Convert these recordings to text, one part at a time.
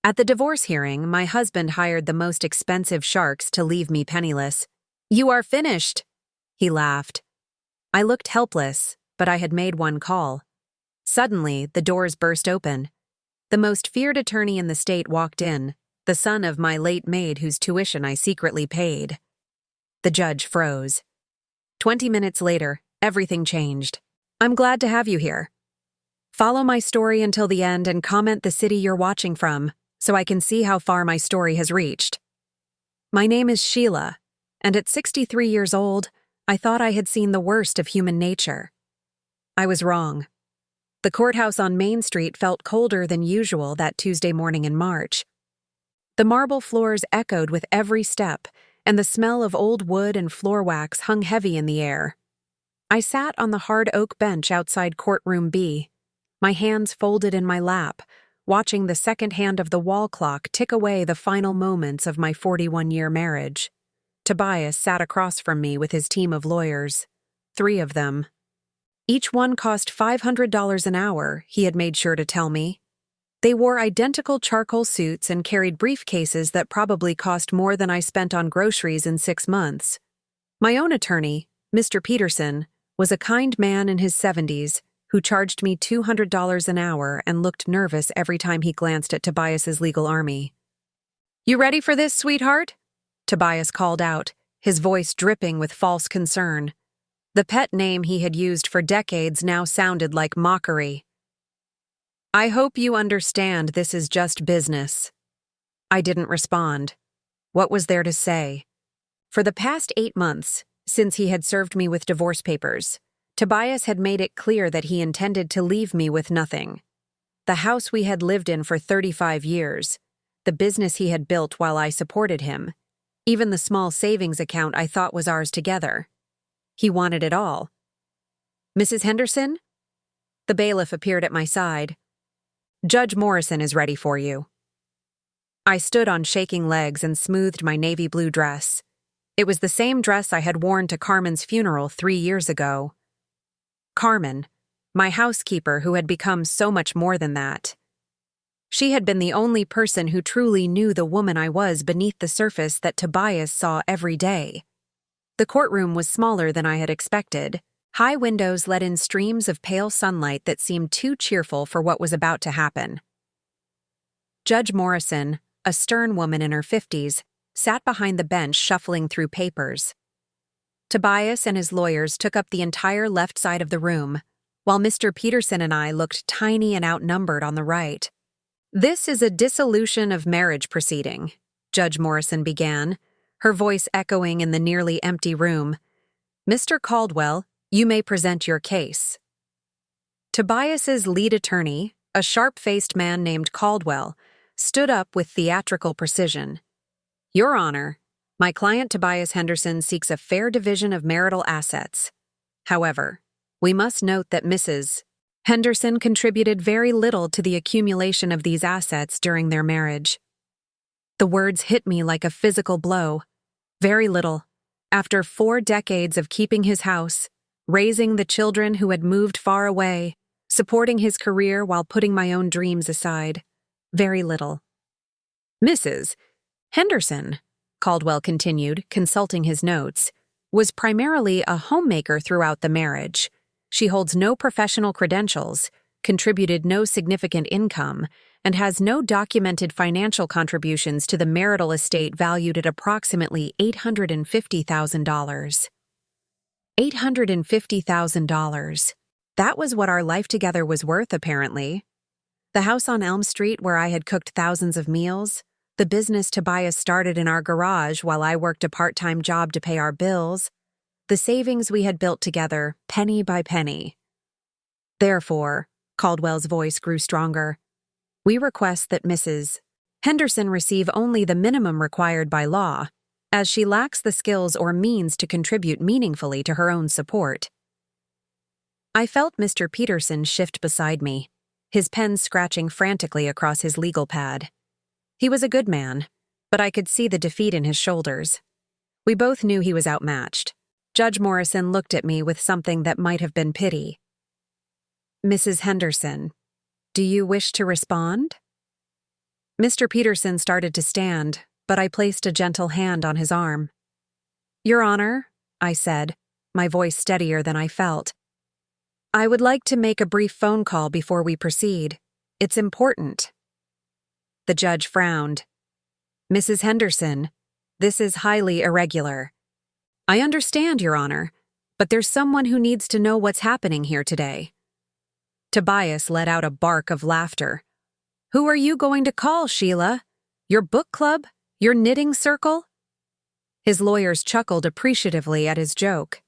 At the divorce hearing, my husband hired the most expensive sharks to leave me penniless. "You are finished," he laughed. I looked helpless, but I had made one call. Suddenly, the doors burst open. The most feared attorney in the state walked in, the son of my late maid whose tuition I secretly paid. The judge froze. 20 minutes later, everything changed. "I'm glad to have you here. Follow my story until the end and comment the city you're watching from, so I can see how far my story has reached. My name is Sheila, and at 63 years old, I thought I had seen the worst of human nature. I was wrong. The courthouse on Main Street felt colder than usual that Tuesday morning in March. The marble floors echoed with every step, and the smell of old wood and floor wax hung heavy in the air. I sat on the hard oak bench outside courtroom B, my hands folded in my lap, watching the second hand of the wall clock tick away the final moments of my 41-year marriage. Tobias sat across from me with his team of lawyers, 3 of them. Each one cost $500 an hour, he had made sure to tell me. They wore identical charcoal suits and carried briefcases that probably cost more than I spent on groceries in 6 months. My own attorney, Mr. Peterson, was a kind man in his 70s who charged me $200 an hour and looked nervous every time he glanced at Tobias's legal army. "You ready for this, sweetheart?" Tobias called out, his voice dripping with false concern. The pet name he had used for decades now sounded like mockery. "I hope you understand this is just business." I didn't respond. What was there to say? For the past 8 months, since he had served me with divorce papers, Tobias had made it clear that he intended to leave me with nothing. The house we had lived in for 35 years, the business he had built while I supported him, even the small savings account I thought was ours together. He wanted it all. "Mrs. Henderson?" The bailiff appeared at my side. "Judge Morrison is ready for you." I stood on shaking legs and smoothed my navy blue dress. It was the same dress I had worn to Carmen's funeral 3 years ago. Carmen, my housekeeper who had become so much more than that. She had been the only person who truly knew the woman I was beneath the surface that Tobias saw every day. The courtroom was smaller than I had expected. High windows let in streams of pale sunlight that seemed too cheerful for what was about to happen. Judge Morrison, a stern woman in her 50s, sat behind the bench shuffling through papers. Tobias and his lawyers took up the entire left side of the room, while Mr. Peterson and I looked tiny and outnumbered on the right. "This is a dissolution of marriage proceeding," Judge Morrison began, her voice echoing in the nearly empty room. "Mr. Caldwell, you may present your case." Tobias's lead attorney, a sharp-faced man named Caldwell, stood up with theatrical precision. "Your Honor, my client Tobias Henderson seeks a fair division of marital assets. However, we must note that Mrs. Henderson contributed very little to the accumulation of these assets during their marriage." The words hit me like a physical blow. Very little. After 4 decades of keeping his house, raising the children who had moved far away, supporting his career while putting my own dreams aside. Very little. "Mrs. Henderson," Caldwell continued, consulting his notes, "was primarily a homemaker throughout the marriage. She holds no professional credentials, contributed no significant income, and has no documented financial contributions to the marital estate valued at approximately $850,000. $850,000. That was what our life together was worth, apparently. The house on Elm Street where I had cooked thousands of meals, the business Tobias started in our garage while I worked a part-time job to pay our bills, the savings we had built together, penny by penny. Therefore, Caldwell's voice grew stronger, we request that Mrs. Henderson receive only the minimum required by law, as she lacks the skills or means to contribute meaningfully to her own support. I felt Mr. Peterson shift beside me, his pen scratching frantically across his legal pad. He was a good man, but I could see the defeat in his shoulders. We both knew he was outmatched. Judge Morrison looked at me with something that might have been pity. "Mrs. Henderson, do you wish to respond?" Mr. Peterson started to stand, but I placed a gentle hand on his arm. "Your Honor," I said, my voice steadier than I felt, "I would like to make a brief phone call before we proceed. It's important." The judge frowned. "Mrs. Henderson, this is highly irregular." "I understand, Your Honor, but there's someone who needs to know what's happening here today." Tobias let out a bark of laughter. "Who are you going to call, Sheila? Your book club? Your knitting circle?" His lawyers chuckled appreciatively at his joke.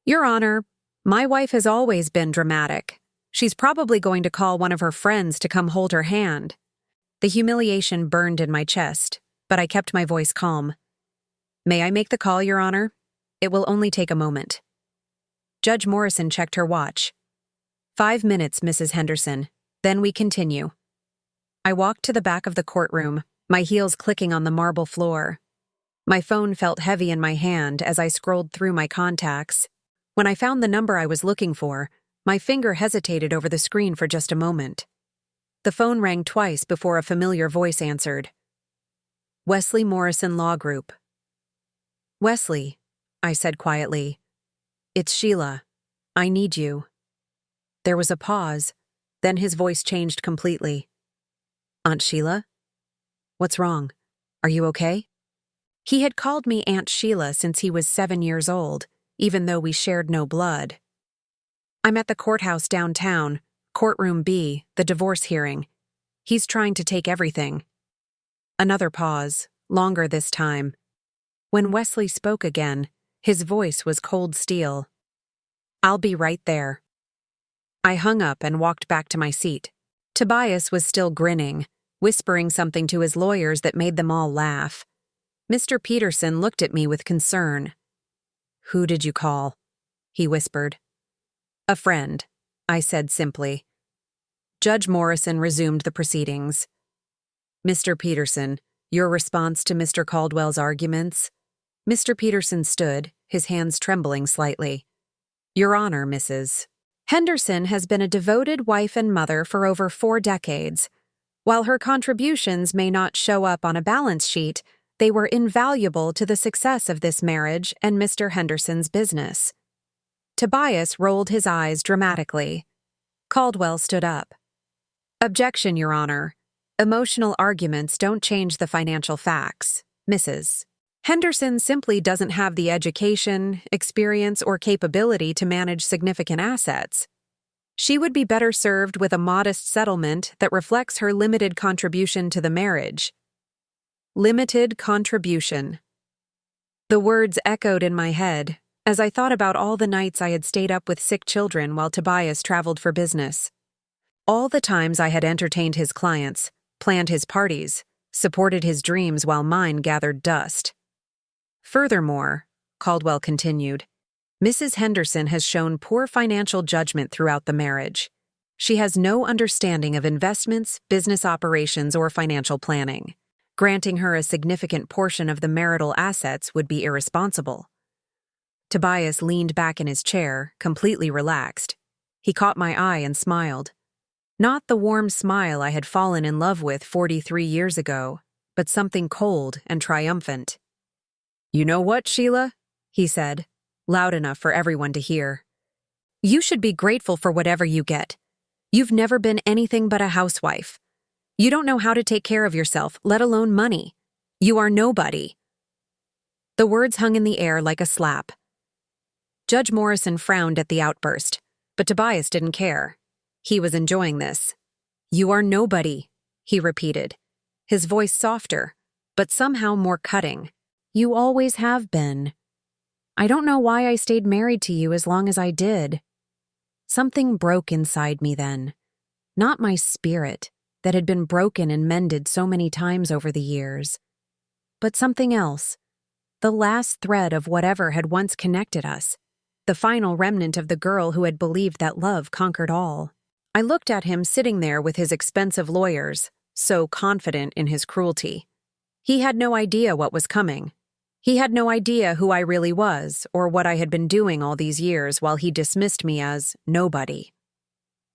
"Your Honor, my wife has always been dramatic. She's probably going to call one of her friends to come hold her hand." The humiliation burned in my chest, but I kept my voice calm. "May I make the call, Your Honor? It will only take a moment." Judge Morrison checked her watch. "5 minutes, Mrs. Henderson. Then we continue." I walked to the back of the courtroom, my heels clicking on the marble floor. My phone felt heavy in my hand as I scrolled through my contacts. When I found the number I was looking for, my finger hesitated over the screen for just a moment. The phone rang twice before a familiar voice answered. "Wesley Morrison Law Group." "Wesley," I said quietly. "It's Sheila. I need you." There was a pause, then his voice changed completely. "Aunt Sheila? What's wrong? Are you okay?" He had called me Aunt Sheila since he was 7 years old, even though we shared no blood. "I'm at the courthouse downtown, courtroom B, the divorce hearing. He's trying to take everything." Another pause, longer this time. When Wesley spoke again, his voice was cold steel. "I'll be right there." I hung up and walked back to my seat. Tobias was still grinning, whispering something to his lawyers that made them all laugh. Mr. Peterson looked at me with concern. "Who did you call?" he whispered. "A friend," I said simply. Judge Morrison resumed the proceedings. "Mr. Peterson, your response to Mr. Caldwell's arguments?" Mr. Peterson stood, his hands trembling slightly. "Your Honor, Mrs. Henderson has been a devoted wife and mother for over 4 decades. While her contributions may not show up on a balance sheet, they were invaluable to the success of this marriage and Mr. Henderson's business." Tobias rolled his eyes dramatically. Caldwell stood up. "Objection, Your Honor. Emotional arguments don't change the financial facts, Mrs. Henderson simply doesn't have the education, experience, or capability to manage significant assets. She would be better served with a modest settlement that reflects her limited contribution to the marriage." Limited contribution. The words echoed in my head as I thought about all the nights I had stayed up with sick children while Tobias traveled for business. All the times I had entertained his clients, planned his parties, supported his dreams while mine gathered dust. "Furthermore," Caldwell continued, "Mrs. Henderson has shown poor financial judgment throughout the marriage. She has no understanding of investments, business operations, or financial planning. Granting her a significant portion of the marital assets would be irresponsible." Tobias leaned back in his chair, completely relaxed. He caught my eye and smiled. Not the warm smile I had fallen in love with 43 years ago, but something cold and triumphant. "You know what, Sheila?" he said, loud enough for everyone to hear. "You should be grateful for whatever you get. You've never been anything but a housewife. You don't know how to take care of yourself, let alone money. You are nobody." The words hung in the air like a slap. Judge Morrison frowned at the outburst, but Tobias didn't care. He was enjoying this. "You are nobody," he repeated, his voice softer, but somehow more cutting. "You always have been. I don't know why I stayed married to you as long as I did." Something broke inside me then. Not my spirit, that had been broken and mended so many times over the years, but something else, the last thread of whatever had once connected us, the final remnant of the girl who had believed that love conquered all. I looked at him sitting there with his expensive lawyers, so confident in his cruelty. He had no idea what was coming. He had no idea who I really was or what I had been doing all these years while he dismissed me as nobody.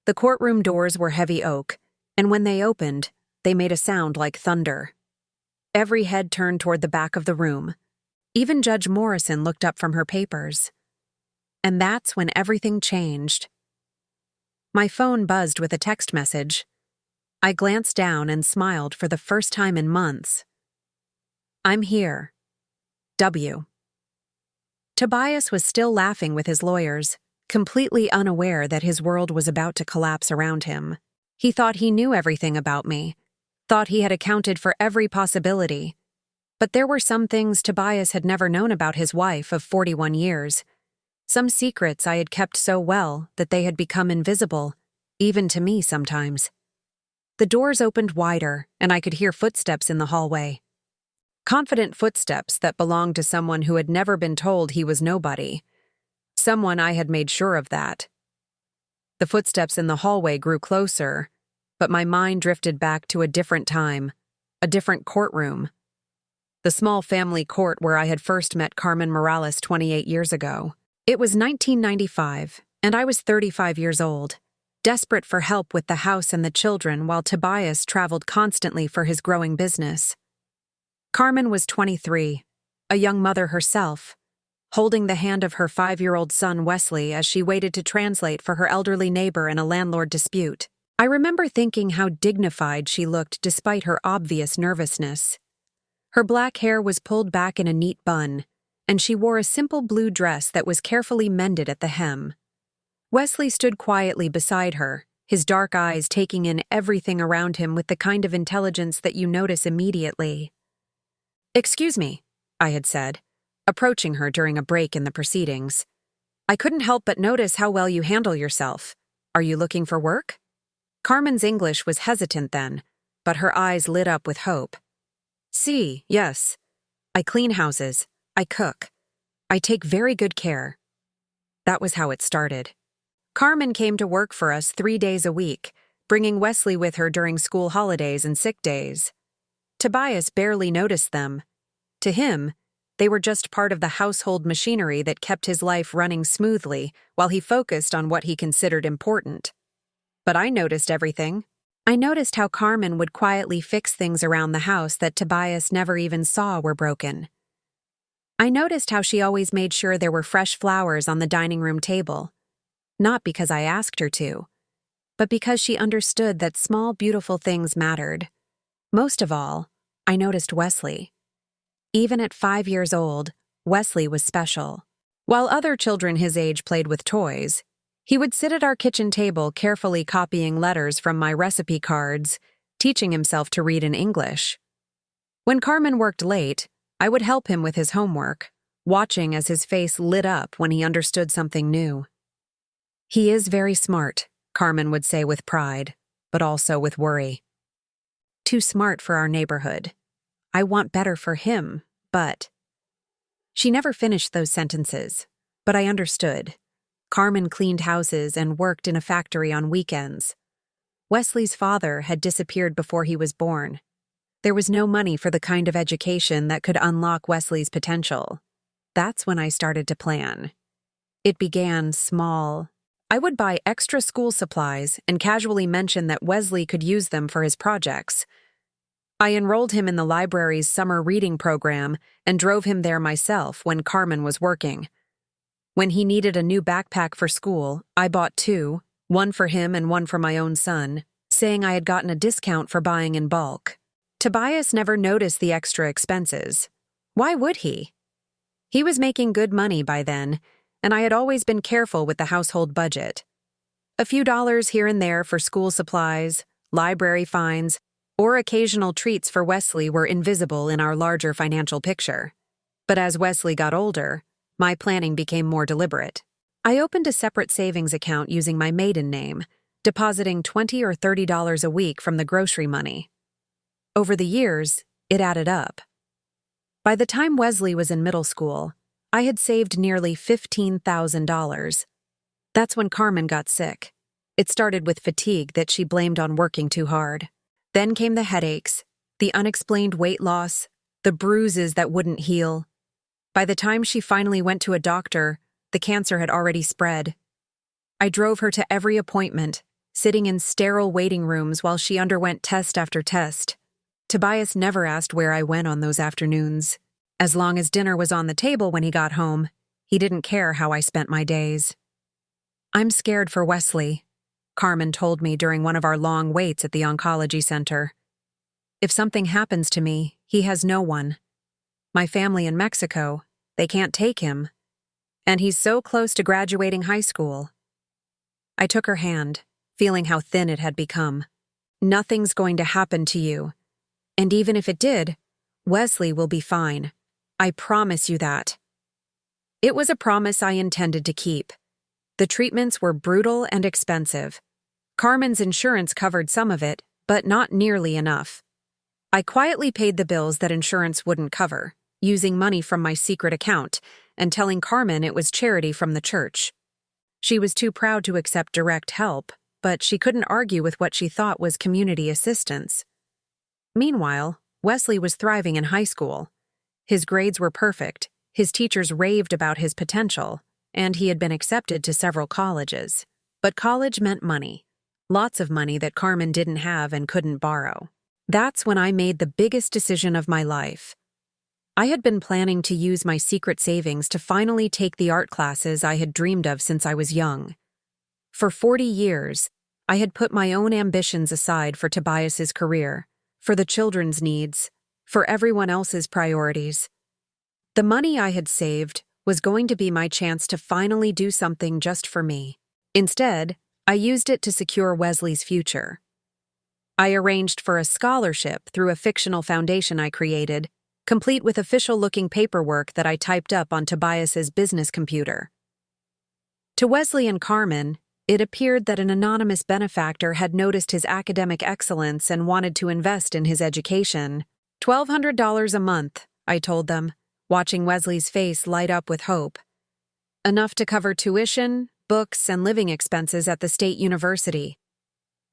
The courtroom doors were heavy oak, and when they opened, they made a sound like thunder. Every head turned toward the back of the room. Even Judge Morrison looked up from her papers. And that's when everything changed. My phone buzzed with a text message. I glanced down and smiled for the first time in months. "I'm here. W." Tobias was still laughing with his lawyers, completely unaware that his world was about to collapse around him. He thought he knew everything about me, thought he had accounted for every possibility. But there were some things Tobias had never known about his wife of 41 years. Some secrets I had kept so well that they had become invisible, even to me sometimes. The doors opened wider, and I could hear footsteps in the hallway. Confident footsteps that belonged to someone who had never been told he was nobody. Someone I had made sure of that. The footsteps in the hallway grew closer, but my mind drifted back to a different time, a different courtroom. The small family court where I had first met Carmen Morales 28 years ago. It was 1995, and I was 35 years old, desperate for help with the house and the children while Tobias traveled constantly for his growing business. Carmen was 23, a young mother herself, holding the hand of her 5-year-old son Wesley as she waited to translate for her elderly neighbor in a landlord dispute. I remember thinking how dignified she looked despite her obvious nervousness. Her black hair was pulled back in a neat bun, and she wore a simple blue dress that was carefully mended at the hem. Wesley stood quietly beside her, his dark eyes taking in everything around him with the kind of intelligence that you notice immediately. "Excuse me," I had said, approaching her during a break in the proceedings. "I couldn't help but notice how well you handle yourself. Are you looking for work?" Carmen's English was hesitant then, but her eyes lit up with hope. "Si, yes. I clean houses. I cook. I take very good care." That was how it started. Carmen came to work for us 3 days a week, bringing Wesley with her during school holidays and sick days. Tobias barely noticed them. To him, they were just part of the household machinery that kept his life running smoothly while he focused on what he considered important. But I noticed everything. I noticed how Carmen would quietly fix things around the house that Tobias never even saw were broken. I noticed how she always made sure there were fresh flowers on the dining room table. Not because I asked her to, but because she understood that small, beautiful things mattered. Most of all, I noticed Wesley. Even at 5 years old, Wesley was special. While other children his age played with toys, he would sit at our kitchen table carefully copying letters from my recipe cards, teaching himself to read in English. When Carmen worked late, I would help him with his homework, watching as his face lit up when he understood something new. "He is very smart," Carmen would say with pride, but also with worry. "Too smart for our neighborhood. I want better for him, but—" She never finished those sentences, but I understood. Carmen cleaned houses and worked in a factory on weekends. Wesley's father had disappeared before he was born. There was no money for the kind of education that could unlock Wesley's potential. That's when I started to plan. It began small. I would buy extra school supplies and casually mention that Wesley could use them for his projects. I enrolled him in the library's summer reading program and drove him there myself when Carmen was working. When he needed a new backpack for school, I bought 2, one for him and one for my own son, saying I had gotten a discount for buying in bulk. Tobias never noticed the extra expenses. Why would he? He was making good money by then, and I had always been careful with the household budget. A few dollars here and there for school supplies, library fines, or occasional treats for Wesley were invisible in our larger financial picture. But as Wesley got older, my planning became more deliberate. I opened a separate savings account using my maiden name, depositing $20 or $30 a week from the grocery money. Over the years, it added up. By the time Wesley was in middle school, I had saved nearly $15,000. That's when Carmen got sick. It started with fatigue that she blamed on working too hard. Then came the headaches, the unexplained weight loss, the bruises that wouldn't heal. By the time she finally went to a doctor, the cancer had already spread. I drove her to every appointment, sitting in sterile waiting rooms while she underwent test after test. Tobias never asked where I went on those afternoons. As long as dinner was on the table when he got home, he didn't care how I spent my days. "I'm scared for Wesley," Carmen told me during one of our long waits at the oncology center. "If something happens to me, he has no one. My family in Mexico, they can't take him. And he's so close to graduating high school." I took her hand, feeling how thin it had become. "Nothing's going to happen to you. And even if it did, Wesley will be fine. I promise you that." It was a promise I intended to keep. The treatments were brutal and expensive. Carmen's insurance covered some of it, but not nearly enough. I quietly paid the bills that insurance wouldn't cover, using money from my secret account and telling Carmen it was charity from the church. She was too proud to accept direct help, but she couldn't argue with what she thought was community assistance. Meanwhile, Wesley was thriving in high school. His grades were perfect, his teachers raved about his potential, and he had been accepted to several colleges. But college meant money. Lots of money that Carmen didn't have and couldn't borrow. That's when I made the biggest decision of my life. I had been planning to use my secret savings to finally take the art classes I had dreamed of since I was young. For 40 years, I had put my own ambitions aside for Tobias's career, for the children's needs, for everyone else's priorities. The money I had saved was going to be my chance to finally do something just for me. Instead, I used it to secure Wesley's future. I arranged for a scholarship through a fictional foundation I created, complete with official-looking paperwork that I typed up on Tobias's business computer. To Wesley and Carmen, it appeared that an anonymous benefactor had noticed his academic excellence and wanted to invest in his education. $1,200 a month, I told them, watching Wesley's face light up with hope. Enough to cover tuition, books, and living expenses at the state university.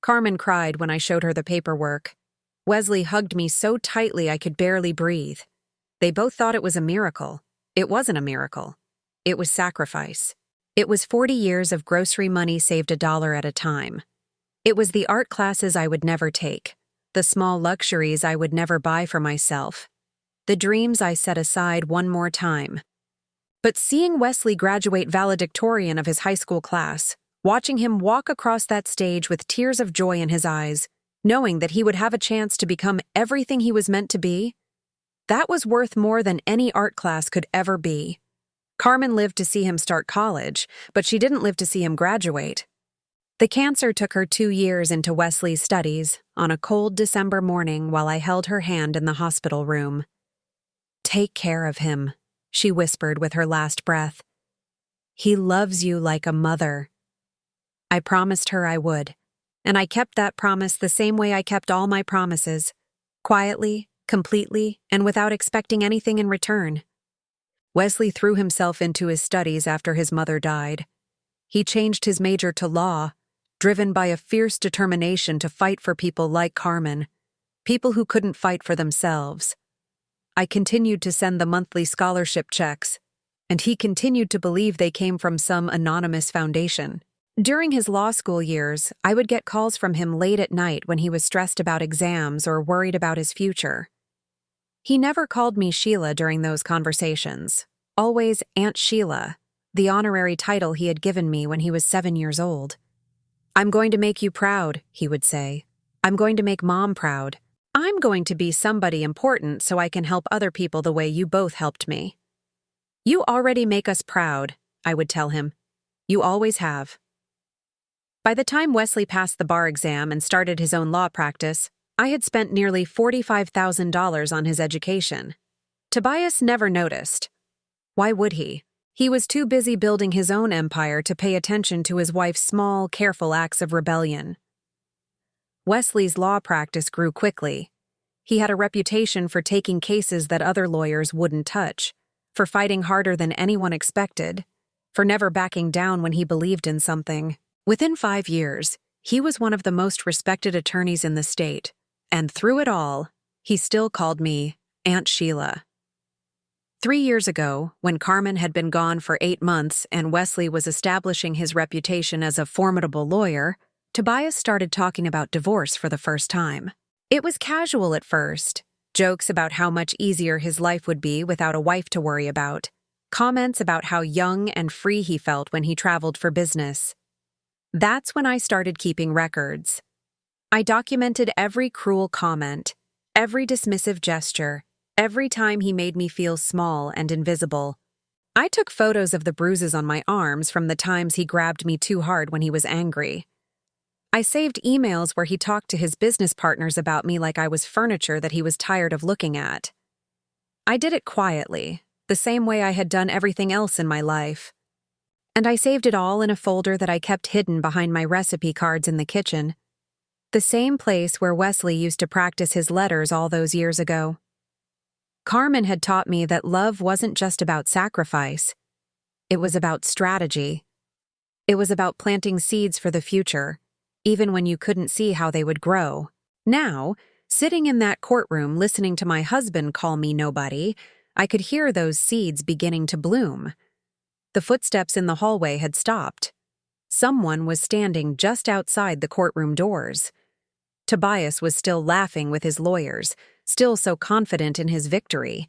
Carmen cried when I showed her the paperwork. Wesley hugged me so tightly I could barely breathe. They both thought it was a miracle. It wasn't a miracle. It was sacrifice. It was 40 years of grocery money saved $1 at a time. It was the art classes I would never take, the small luxuries I would never buy for myself, the dreams I set aside one more time. But seeing Wesley graduate valedictorian of his high school class, watching him walk across that stage with tears of joy in his eyes, knowing that he would have a chance to become everything he was meant to be, that was worth more than any art class could ever be. Carmen lived to see him start college, but she didn't live to see him graduate. The cancer took her 2 years into Wesley's studies on a cold December morning while I held her hand in the hospital room. "Take care of him," she whispered with her last breath. "He loves you like a mother." I promised her I would, and I kept that promise the same way I kept all my promises, quietly, completely, and without expecting anything in return. Wesley threw himself into his studies after his mother died. He changed his major to law, driven by a fierce determination to fight for people like Carmen, people who couldn't fight for themselves. I continued to send the monthly scholarship checks, and he continued to believe they came from some anonymous foundation. During his law school years, I would get calls from him late at night when he was stressed about exams or worried about his future. He never called me Sheila during those conversations, always Aunt Sheila, the honorary title he had given me when he was 7 years old. "I'm going to make you proud," he would say. "I'm going to make Mom proud. I'm going to be somebody important so I can help other people the way you both helped me." "You already make us proud," I would tell him. "You always have." By the time Wesley passed the bar exam and started his own law practice, I had spent nearly $45,000 on his education. Tobias never noticed. Why would he? He was too busy building his own empire to pay attention to his wife's small, careful acts of rebellion. Wesley's law practice grew quickly. He had a reputation for taking cases that other lawyers wouldn't touch, for fighting harder than anyone expected, for never backing down when he believed in something. Within 5 years, he was one of the most respected attorneys in the state, and through it all, he still called me Aunt Sheila. 3 years ago, when Carmen had been gone for 8 months and Wesley was establishing his reputation as a formidable lawyer, Tobias started talking about divorce for the first time. It was casual at first. Jokes about how much easier his life would be without a wife to worry about. Comments about how young and free he felt when he traveled for business. That's when I started keeping records. I documented every cruel comment, every dismissive gesture, every time he made me feel small and invisible. I took photos of the bruises on my arms from the times he grabbed me too hard when he was angry. I saved emails where he talked to his business partners about me like I was furniture that he was tired of looking at. I did it quietly, the same way I had done everything else in my life. And I saved it all in a folder that I kept hidden behind my recipe cards in the kitchen. The same place where Wesley used to practice his letters all those years ago. Carmen had taught me that love wasn't just about sacrifice. It was about strategy. It was about planting seeds for the future, even when you couldn't see how they would grow. Now, sitting in that courtroom listening to my husband call me nobody, I could hear those seeds beginning to bloom. The footsteps in the hallway had stopped. Someone was standing just outside the courtroom doors. Tobias was still laughing with his lawyers, still so confident in his victory.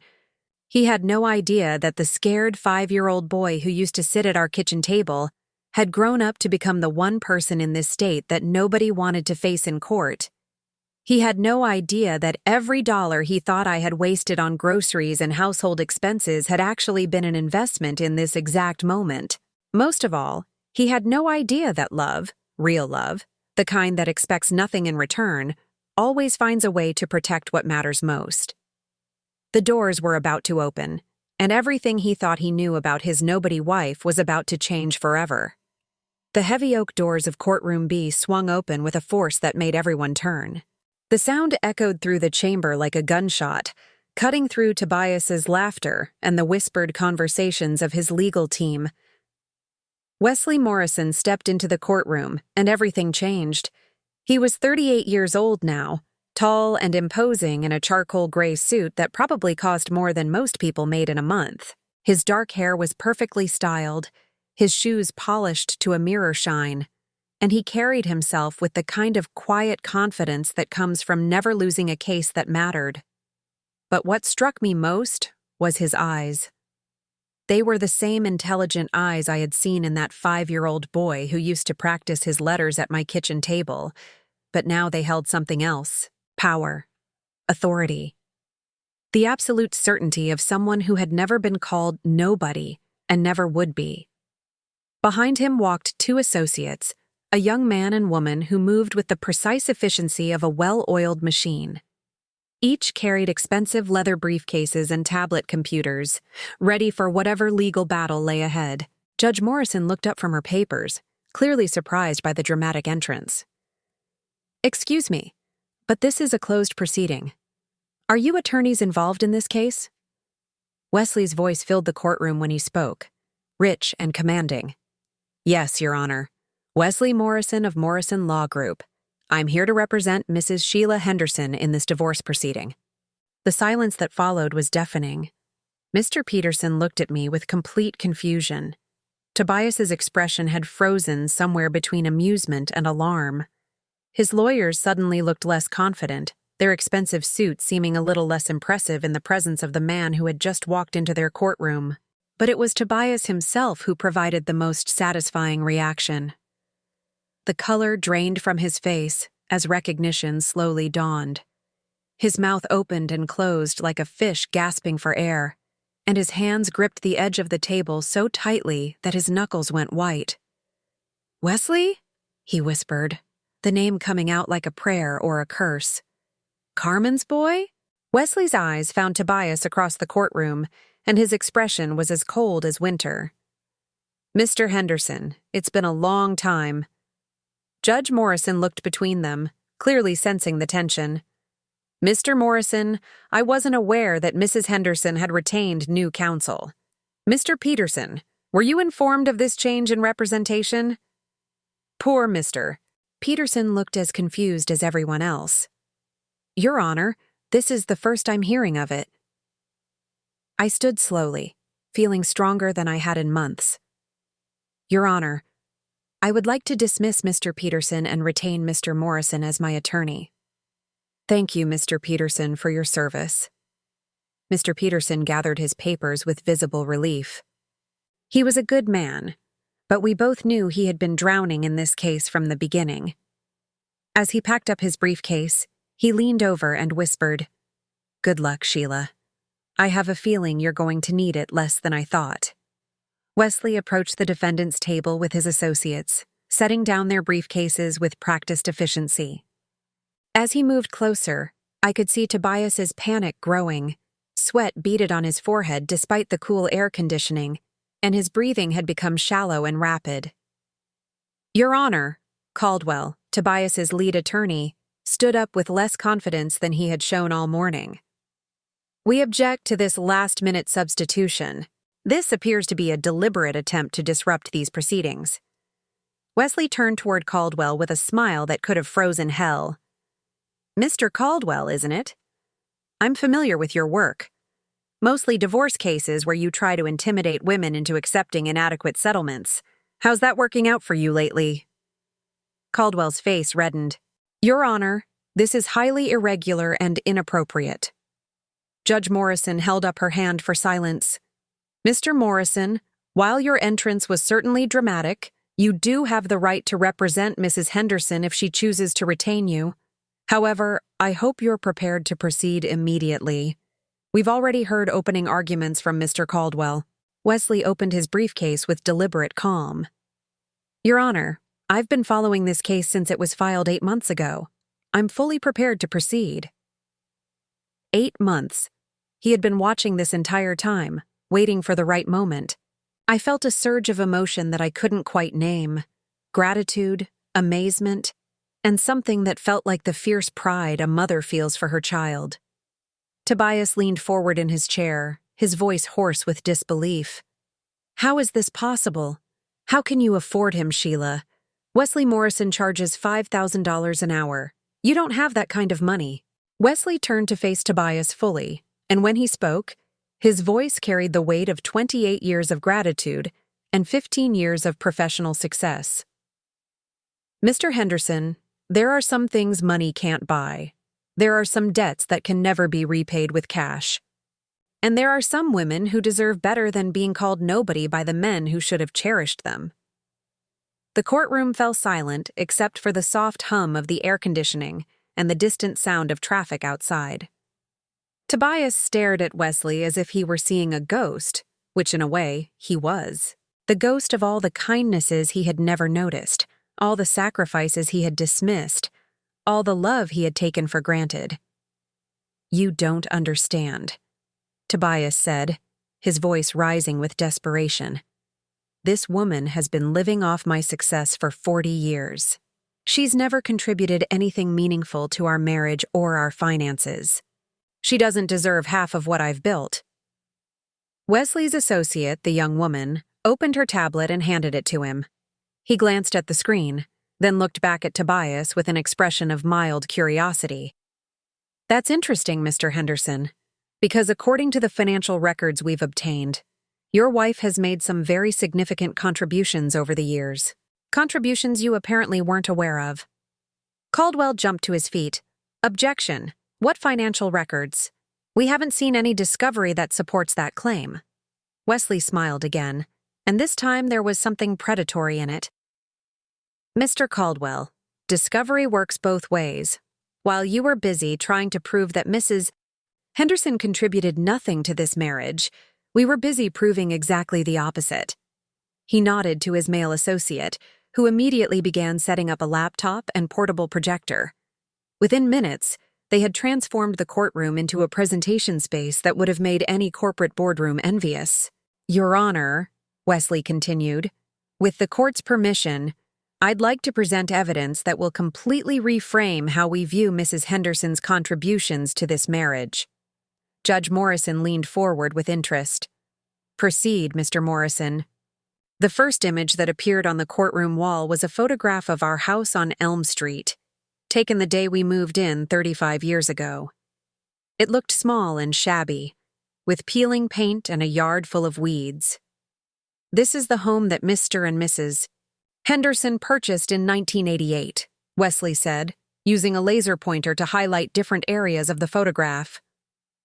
He had no idea that the scared 5-year-old boy who used to sit at our kitchen table had grown up to become the one person in this state that nobody wanted to face in court. He had no idea that every dollar he thought I had wasted on groceries and household expenses had actually been an investment in this exact moment. Most of all, he had no idea that love, real love, the kind that expects nothing in return, always finds a way to protect what matters most. The doors were about to open, and everything he thought he knew about his nobody wife was about to change forever. The heavy oak doors of courtroom B swung open with a force that made everyone turn. The sound echoed through the chamber like a gunshot, cutting through Tobias's laughter and the whispered conversations of his legal team. Wesley Morrison stepped into the courtroom, and everything changed. He was 38 years old now, tall and imposing in a charcoal gray suit that probably cost more than most people made in a month. His dark hair was perfectly styled, his shoes polished to a mirror shine, and he carried himself with the kind of quiet confidence that comes from never losing a case that mattered. But what struck me most was his eyes. They were the same intelligent eyes I had seen in that 5-year-old boy who used to practice his letters at my kitchen table, but now they held something else: power, authority. The absolute certainty of someone who had never been called nobody and never would be. Behind him walked 2 associates, a young man and woman who moved with the precise efficiency of a well-oiled machine. Each carried expensive leather briefcases and tablet computers, ready for whatever legal battle lay ahead. Judge Morrison looked up from her papers, clearly surprised by the dramatic entrance. "Excuse me, but this is a closed proceeding. Are you attorneys involved in this case?" Wesley's voice filled the courtroom when he spoke, rich and commanding. "Yes, Your Honor. Wesley Morrison of Morrison Law Group. I'm here to represent Mrs. Sheila Henderson in this divorce proceeding." The silence that followed was deafening. Mr. Peterson looked at me with complete confusion. Tobias's expression had frozen somewhere between amusement and alarm. His lawyers suddenly looked less confident, their expensive suits seeming a little less impressive in the presence of the man who had just walked into their courtroom. But it was Tobias himself who provided the most satisfying reaction. The color drained from his face as recognition slowly dawned. His mouth opened and closed like a fish gasping for air, and his hands gripped the edge of the table so tightly that his knuckles went white. "Wesley?" he whispered, the name coming out like a prayer or a curse. "Carmen's boy?" Wesley's eyes found Tobias across the courtroom, and his expression was as cold as winter. "Mr. Henderson, it's been a long time." Judge Morrison looked between them, clearly sensing the tension. "Mr. Morrison, I wasn't aware that Mrs. Henderson had retained new counsel. Mr. Peterson, were you informed of this change in representation?" Poor Mr. Peterson looked as confused as everyone else. "Your Honor, this is the first I'm hearing of it." I stood slowly, feeling stronger than I had in months. "Your Honor, I would like to dismiss Mr. Peterson and retain Mr. Morrison as my attorney. Thank you, Mr. Peterson, for your service. Mr. Peterson gathered his papers with visible relief. He was a good man, but we both knew he had been drowning in this case from the beginning. As he packed up his briefcase, he leaned over and whispered, "Good luck, Sheila. I have a feeling you're going to need it less than I thought." Wesley approached the defendant's table with his associates, setting down their briefcases with practiced efficiency. As he moved closer, I could see Tobias's panic growing. Sweat beaded on his forehead despite the cool air conditioning, and his breathing had become shallow and rapid. "Your Honor," Caldwell, Tobias's lead attorney, stood up with less confidence than he had shown all morning. "We object to this last-minute substitution. This appears to be a deliberate attempt to disrupt these proceedings." Wesley turned toward Caldwell with a smile that could have frozen hell. "Mr. Caldwell, isn't it? I'm familiar with your work. Mostly divorce cases where you try to intimidate women into accepting inadequate settlements. How's that working out for you lately?" Caldwell's face reddened. "Your Honor, this is highly irregular and inappropriate." Judge Morrison held up her hand for silence. "Mr. Morrison, while your entrance was certainly dramatic, you do have the right to represent Mrs. Henderson if she chooses to retain you. However, I hope you're prepared to proceed immediately. We've already heard opening arguments from Mr. Caldwell." Wesley opened his briefcase with deliberate calm. "Your Honor, I've been following this case since it was filed 8 months ago. I'm fully prepared to proceed." 8 months. He had been watching this entire time, waiting for the right moment. I felt a surge of emotion that I couldn't quite name. Gratitude, amazement, and something that felt like the fierce pride a mother feels for her child. Tobias leaned forward in his chair, his voice hoarse with disbelief. "How is this possible? How can you afford him, Sheila? Wesley Morrison charges $5,000 an hour. You don't have that kind of money." Wesley turned to face Tobias fully, and when he spoke, his voice carried the weight of 28 years of gratitude and 15 years of professional success. "Mr. Henderson, there are some things money can't buy. There are some debts that can never be repaid with cash. And there are some women who deserve better than being called nobody by the men who should have cherished them." The courtroom fell silent except for the soft hum of the air conditioning and the distant sound of traffic outside. Tobias stared at Wesley as if he were seeing a ghost, which in a way, he was. The ghost of all the kindnesses he had never noticed, all the sacrifices he had dismissed, all the love he had taken for granted. "You don't understand," Tobias said, his voice rising with desperation. "This woman has been living off my success for 40 years. She's never contributed anything meaningful to our marriage or our finances. She doesn't deserve half of what I've built." Wesley's associate, the young woman, opened her tablet and handed it to him. He glanced at the screen, then looked back at Tobias with an expression of mild curiosity. "That's interesting, Mr. Henderson, because according to the financial records we've obtained, your wife has made some very significant contributions over the years. Contributions you apparently weren't aware of." Caldwell jumped to his feet. "Objection. What financial records? We haven't seen any discovery that supports that claim." Wesley smiled again, and this time there was something predatory in it. "Mr. Caldwell, discovery works both ways. While you were busy trying to prove that Mrs. Henderson contributed nothing to this marriage, we were busy proving exactly the opposite." He nodded to his male associate, who immediately began setting up a laptop and portable projector. Within minutes, they had transformed the courtroom into a presentation space that would have made any corporate boardroom envious. "Your Honor," Wesley continued, "with the court's permission, I'd like to present evidence that will completely reframe how we view Mrs. Henderson's contributions to this marriage." Judge Morrison leaned forward with interest. "Proceed, Mr. Morrison." The first image that appeared on the courtroom wall was a photograph of our house on Elm Street, taken the day we moved in 35 years ago. It looked small and shabby, with peeling paint and a yard full of weeds. "This is the home that Mr. and Mrs. Henderson purchased in 1988, Wesley said, using a laser pointer to highlight different areas of the photograph.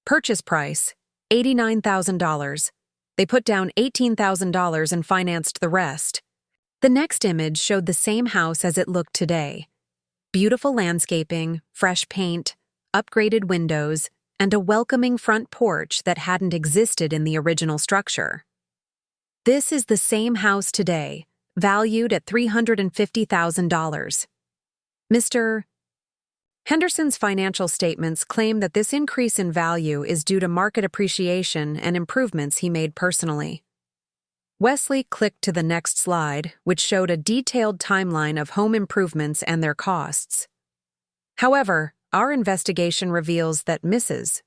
Purchase price, $89,000. They put down $18,000 and financed the rest. The next image showed the same house as it looked today. Beautiful landscaping, fresh paint, upgraded windows, and a welcoming front porch that hadn't existed in the original structure. This is the same house today, valued at $350,000. Mr. Henderson's financial statements claim that this increase in value is due to market appreciation and improvements he made personally. Wesley clicked to the next slide, which showed a detailed timeline of home improvements and their costs. However, our investigation reveals that Mrs.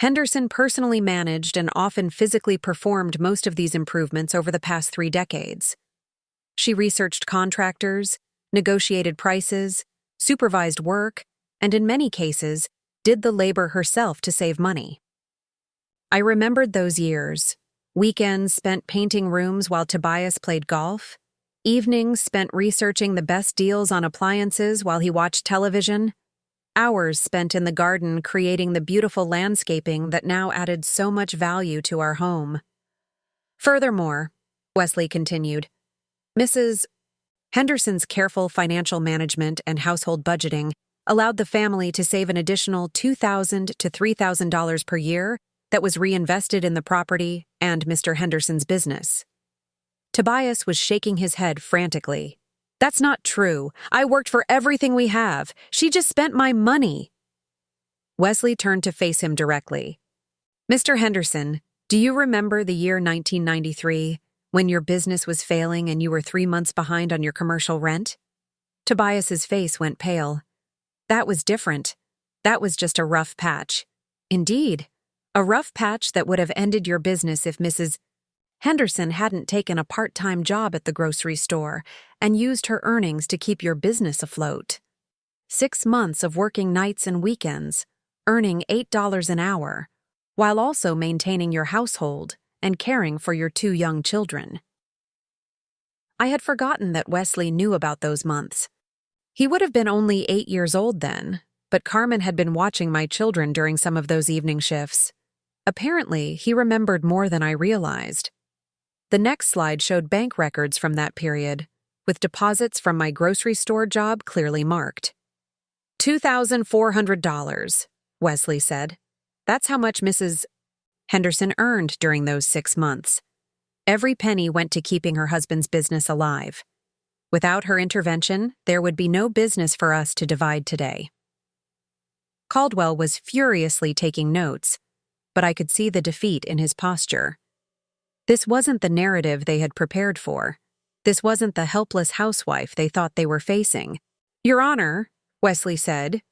Henderson personally managed and often physically performed most of these improvements over the past 3 decades. She researched contractors, negotiated prices, supervised work, and in many cases, did the labor herself to save money. I remembered those years. Weekends spent painting rooms while Tobias played golf, evenings spent researching the best deals on appliances while he watched television, hours spent in the garden creating the beautiful landscaping that now added so much value to our home. Furthermore, Wesley continued, Mrs. Henderson's careful financial management and household budgeting allowed the family to save an additional $2,000 to $3,000 per year that was reinvested in the property and Mr. Henderson's business. Tobias was shaking his head frantically. That's not true. I worked for everything we have. She just spent my money. Wesley turned to face him directly. Mr. Henderson, do you remember the year 1993, when your business was failing and you were 3 months behind on your commercial rent? Tobias's face went pale. That was different. That was just a rough patch. Indeed, a rough patch that would have ended your business if Mrs. Henderson hadn't taken a part-time job at the grocery store and used her earnings to keep your business afloat. 6 months of working nights and weekends, earning $8 an hour, while also maintaining your household and caring for your 2 young children. I had forgotten that Wesley knew about those months. He would have been only 8 years old then, but Carmen had been watching my children during some of those evening shifts. Apparently, he remembered more than I realized. The next slide showed bank records from that period, with deposits from my grocery store job clearly marked. $2,400, Wesley said. That's how much Mrs. Henderson earned during those 6 months. Every penny went to keeping her husband's business alive. Without her intervention, there would be no business for us to divide today. Caldwell was furiously taking notes, but I could see the defeat in his posture. This wasn't the narrative they had prepared for. This wasn't the helpless housewife they thought they were facing. Your Honor, Wesley said,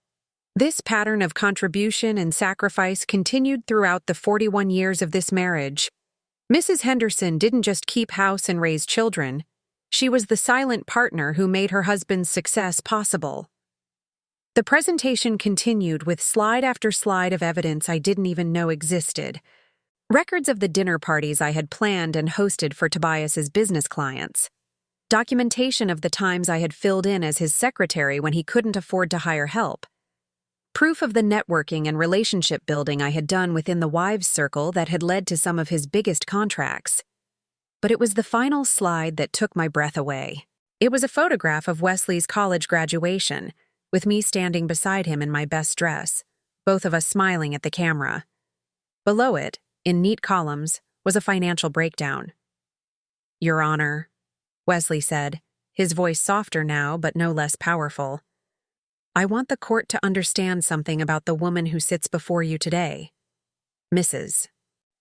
this pattern of contribution and sacrifice continued throughout the 41 years of this marriage. Mrs. Henderson didn't just keep house and raise children. She was the silent partner who made her husband's success possible. The presentation continued with slide after slide of evidence I didn't even know existed. Records of the dinner parties I had planned and hosted for Tobias's business clients. Documentation of the times I had filled in as his secretary when he couldn't afford to hire help. Proof of the networking and relationship building I had done within the wives' circle that had led to some of his biggest contracts. But it was the final slide that took my breath away. It was a photograph of Wesley's college graduation, with me standing beside him in my best dress, both of us smiling at the camera. Below it, in neat columns, was a financial breakdown. Your Honor, Wesley said, his voice softer now but no less powerful. I want the court to understand something about the woman who sits before you today. Mrs.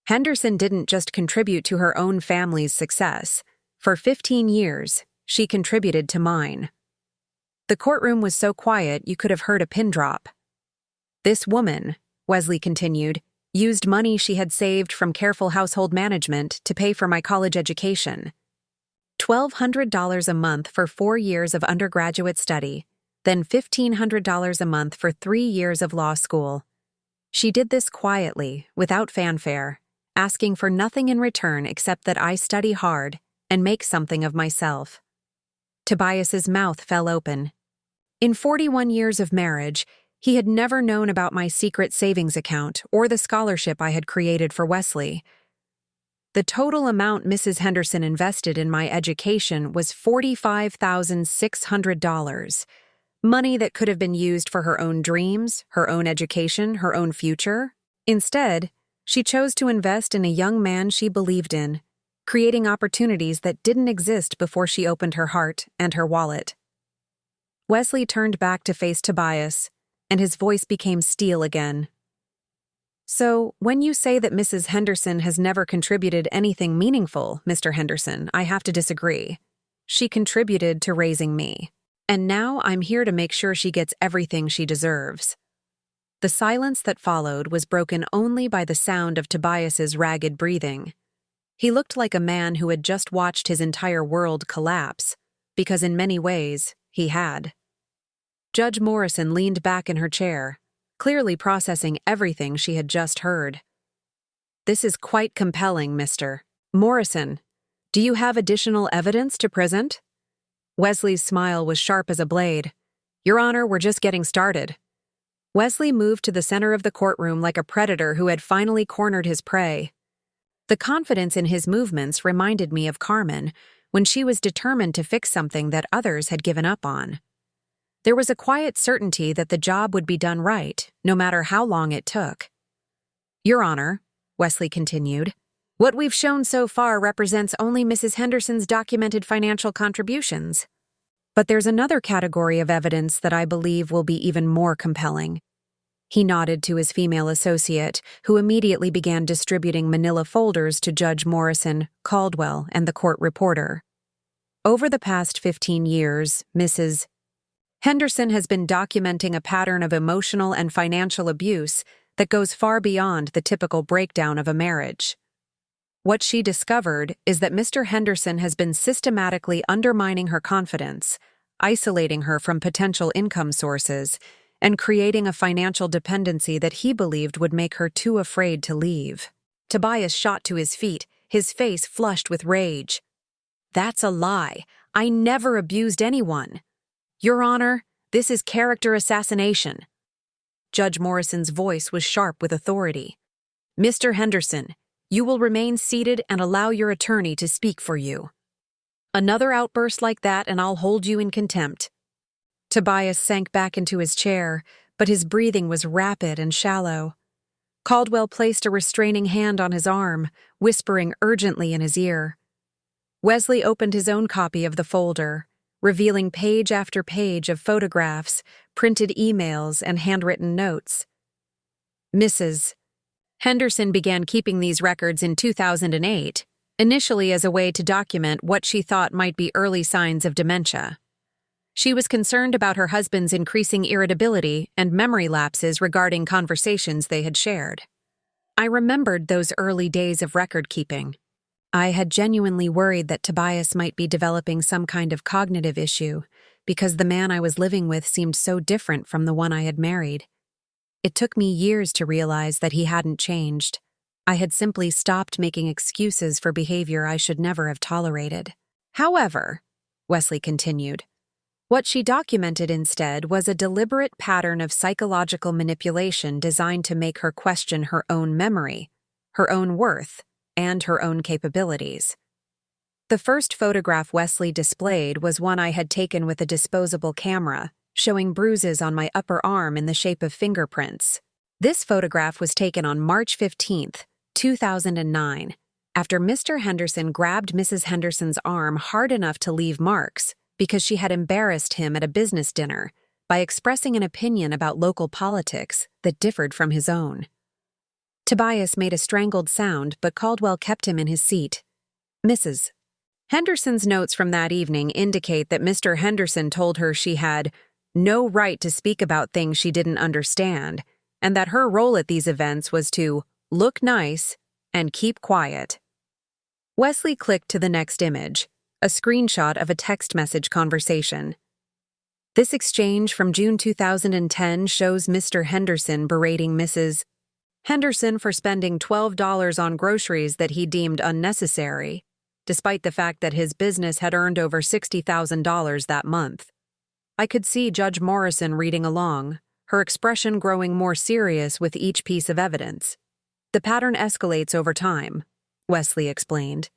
Henderson didn't just contribute to her own family's success. For 15 years, she contributed to mine. The courtroom was so quiet you could have heard a pin drop. This woman, Wesley continued, used money she had saved from careful household management to pay for my college education. $1,200 a month for 4 years of undergraduate study, then $1,500 a month for 3 years of law school. She did this quietly, without fanfare, asking for nothing in return except that I study hard and make something of myself. Tobias's mouth fell open. In 41 years of marriage, he had never known about my secret savings account or the scholarship I had created for Wesley. The total amount Mrs. Henderson invested in my education was $45,600. Money that could have been used for her own dreams, her own education, her own future. Instead, she chose to invest in a young man she believed in, creating opportunities that didn't exist before she opened her heart and her wallet. Wesley turned back to face Tobias, and his voice became steel again. So, when you say that Mrs. Henderson has never contributed anything meaningful, Mr. Henderson, I have to disagree. She contributed to raising me. And now I'm here to make sure she gets everything she deserves. The silence that followed was broken only by the sound of Tobias's ragged breathing. He looked like a man who had just watched his entire world collapse, because in many ways, he had. Judge Morrison leaned back in her chair, clearly processing everything she had just heard. This is quite compelling, Mr. Morrison. Do you have additional evidence to present? Wesley's smile was sharp as a blade. Your Honor, we're just getting started. Wesley moved to the center of the courtroom like a predator who had finally cornered his prey. The confidence in his movements reminded me of Carmen when she was determined to fix something that others had given up on. There was a quiet certainty that the job would be done right, no matter how long it took. Your Honor, Wesley continued, what we've shown so far represents only Mrs. Henderson's documented financial contributions. But there's another category of evidence that I believe will be even more compelling. He nodded to his female associate, who immediately began distributing manila folders to Judge Morrison, Caldwell, and the court reporter. Over the past 15 years, Mrs. Henderson has been documenting a pattern of emotional and financial abuse that goes far beyond the typical breakdown of a marriage. What she discovered is that Mr. Henderson has been systematically undermining her confidence, isolating her from potential income sources, and creating a financial dependency that he believed would make her too afraid to leave. Tobias shot to his feet, his face flushed with rage. That's a lie. I never abused anyone. Your Honor, this is character assassination. Judge Morrison's voice was sharp with authority. Mr. Henderson, you will remain seated and allow your attorney to speak for you. Another outburst like that and I'll hold you in contempt. Tobias sank back into his chair, but his breathing was rapid and shallow. Caldwell placed a restraining hand on his arm, whispering urgently in his ear. Wesley opened his own copy of the folder, revealing page after page of photographs, printed emails, and handwritten notes. Mrs. Henderson began keeping these records in 2008, initially as a way to document what she thought might be early signs of dementia. She was concerned about her husband's increasing irritability and memory lapses regarding conversations they had shared. I remembered those early days of record-keeping. I had genuinely worried that Tobias might be developing some kind of cognitive issue because the man I was living with seemed so different from the one I had married. It took me years to realize that he hadn't changed. I had simply stopped making excuses for behavior I should never have tolerated. However, Wesley continued, what she documented instead was a deliberate pattern of psychological manipulation designed to make her question her own memory, her own worth, and her own capabilities. The first photograph Wesley displayed was one I had taken with a disposable camera, showing bruises on my upper arm in the shape of fingerprints. This photograph was taken on March 15, 2009, after Mr. Henderson grabbed Mrs. Henderson's arm hard enough to leave marks because she had embarrassed him at a business dinner by expressing an opinion about local politics that differed from his own. Tobias made a strangled sound, but Caldwell kept him in his seat. Mrs. Henderson's notes from that evening indicate that Mr. Henderson told her she had no right to speak about things she didn't understand, and that her role at these events was to look nice and keep quiet. Wesley clicked to the next image, a screenshot of a text message conversation. This exchange from June 2010 shows Mr. Henderson berating Mrs. Henderson for spending $12 on groceries that he deemed unnecessary. despite the fact that his business had earned over $60,000 that month. I could see Judge Morrison reading along, her expression growing more serious with each piece of evidence. The pattern escalates over time, Wesley explained.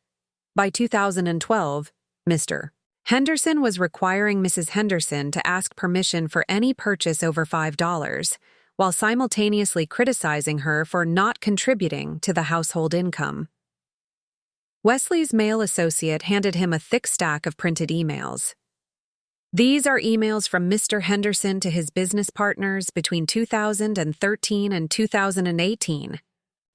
By 2012, Mr. Henderson was requiring Mrs. Henderson to ask permission for any purchase over $5, while simultaneously criticizing her for not contributing to the household income. Wesley's male associate handed him a thick stack of printed emails. These are emails from Mr. Henderson to his business partners between 2013 and 2018.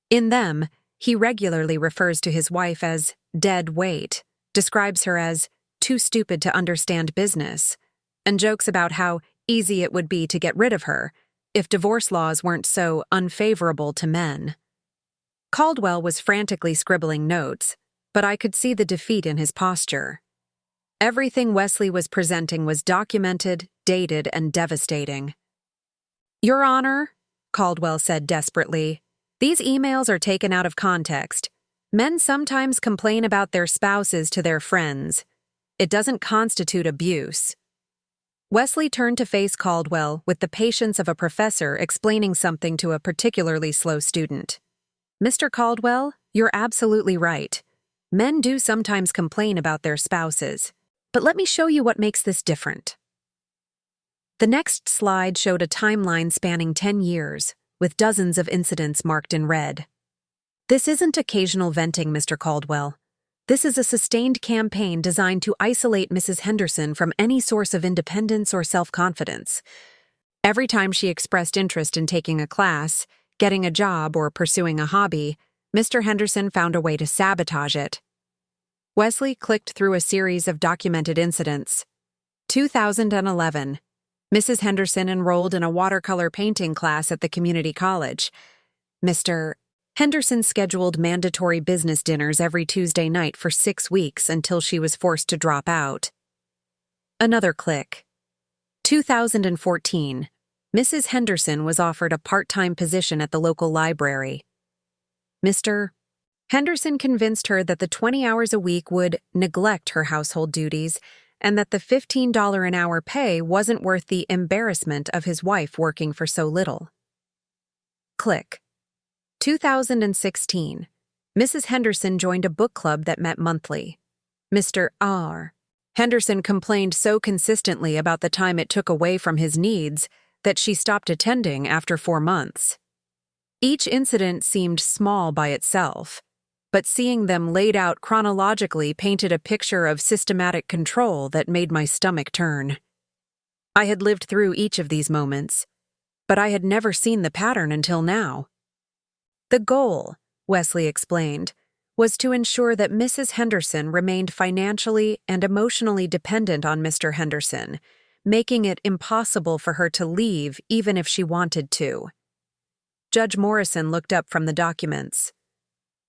In them, he regularly refers to his wife as dead weight, describes her as too stupid to understand business, and jokes about how easy it would be to get rid of her if divorce laws weren't so unfavorable to men. Caldwell was frantically scribbling notes, but I could see the defeat in his posture. Everything Wesley was presenting was documented, dated, and devastating. "Your Honor," Caldwell said desperately, "these emails are taken out of context. Men sometimes complain about their spouses to their friends. It doesn't constitute abuse." Wesley turned to face Caldwell with the patience of a professor explaining something to a particularly slow student. "Mr. Caldwell, you're absolutely right. Men do sometimes complain about their spouses. But let me show you what makes this different." The next slide showed a timeline spanning 10 years, with dozens of incidents marked in red. "This isn't occasional venting, Mr. Caldwell. This is a sustained campaign designed to isolate Mrs. Henderson from any source of independence or self-confidence. Every time she expressed interest in taking a class, getting a job, or pursuing a hobby, Mr. Henderson found a way to sabotage it." Wesley clicked through a series of documented incidents. 2011. Mrs. Henderson enrolled in a watercolor painting class at the community college. Mr. Henderson scheduled mandatory business dinners every Tuesday night for 6 weeks until she was forced to drop out. Another click. 2014. Mrs. Henderson was offered a part-time position at the local library. Mr. Henderson convinced her that the 20 hours a week would neglect her household duties and that the $15 an hour pay wasn't worth the embarrassment of his wife working for so little. Click. 2016. Mrs. Henderson joined a book club that met monthly. Mr. R. Henderson complained so consistently about the time it took away from his needs that she stopped attending after 4 months. Each incident seemed small by itself, but seeing them laid out chronologically painted a picture of systematic control that made my stomach turn. I had lived through each of these moments, but I had never seen the pattern until now. The goal, Wesley explained, was to ensure that Mrs. Henderson remained financially and emotionally dependent on Mr. Henderson, making it impossible for her to leave even if she wanted to. Judge Morrison looked up from the documents.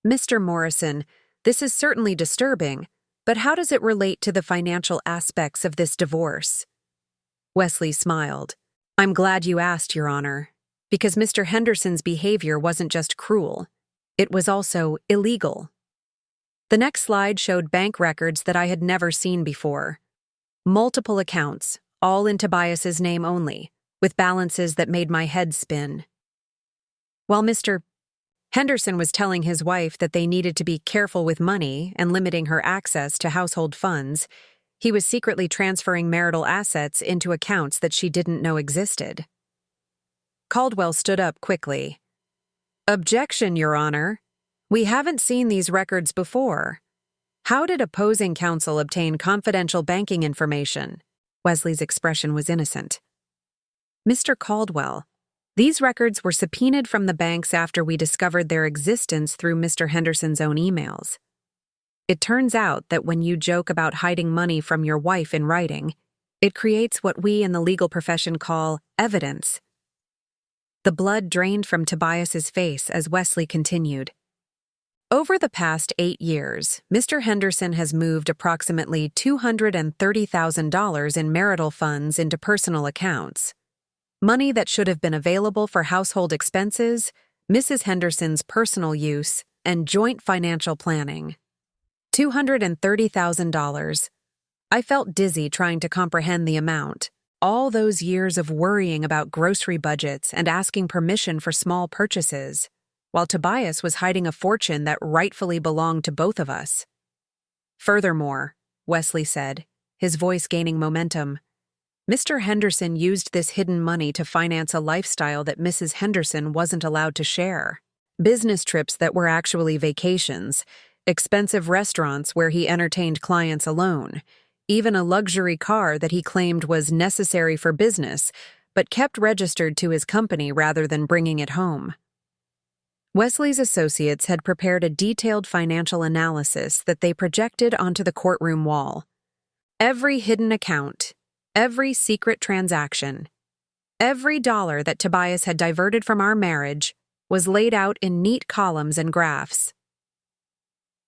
"Mr. Morrison, this is certainly disturbing, but how does it relate to the financial aspects of this divorce?" Wesley smiled. "I'm glad you asked, Your Honor, because Mr. Henderson's behavior wasn't just cruel, it was also illegal." The next slide showed bank records that I had never seen before. Multiple accounts, all in Tobias's name only, with balances that made my head spin. While Mr. Henderson was telling his wife that they needed to be careful with money and limiting her access to household funds, he was secretly transferring marital assets into accounts that she didn't know existed. Caldwell stood up quickly. "Objection, Your Honor. We haven't seen these records before. How did opposing counsel obtain confidential banking information?" Wesley's expression was innocent. "Mr. Caldwell, these records were subpoenaed from the banks after we discovered their existence through Mr. Henderson's own emails. It turns out that when you joke about hiding money from your wife in writing, it creates what we in the legal profession call evidence." The blood drained from Tobias's face as Wesley continued. "Over the past 8 years, Mr. Henderson has moved approximately $230,000 in marital funds into personal accounts. Money that should have been available for household expenses, Mrs. Henderson's personal use, and joint financial planning. $230,000. I felt dizzy trying to comprehend the amount. All those years of worrying about grocery budgets and asking permission for small purchases, while Tobias was hiding a fortune that rightfully belonged to both of us. Furthermore, Wesley said, his voice gaining momentum, Mr. Henderson used this hidden money to finance a lifestyle that Mrs. Henderson wasn't allowed to share. Business trips that were actually vacations, expensive restaurants where he entertained clients alone, even a luxury car that he claimed was necessary for business, but kept registered to his company rather than bringing it home. Wesley's associates had prepared a detailed financial analysis that they projected onto the courtroom wall. Every hidden account, every secret transaction, every dollar that Tobias had diverted from our marriage was laid out in neat columns and graphs.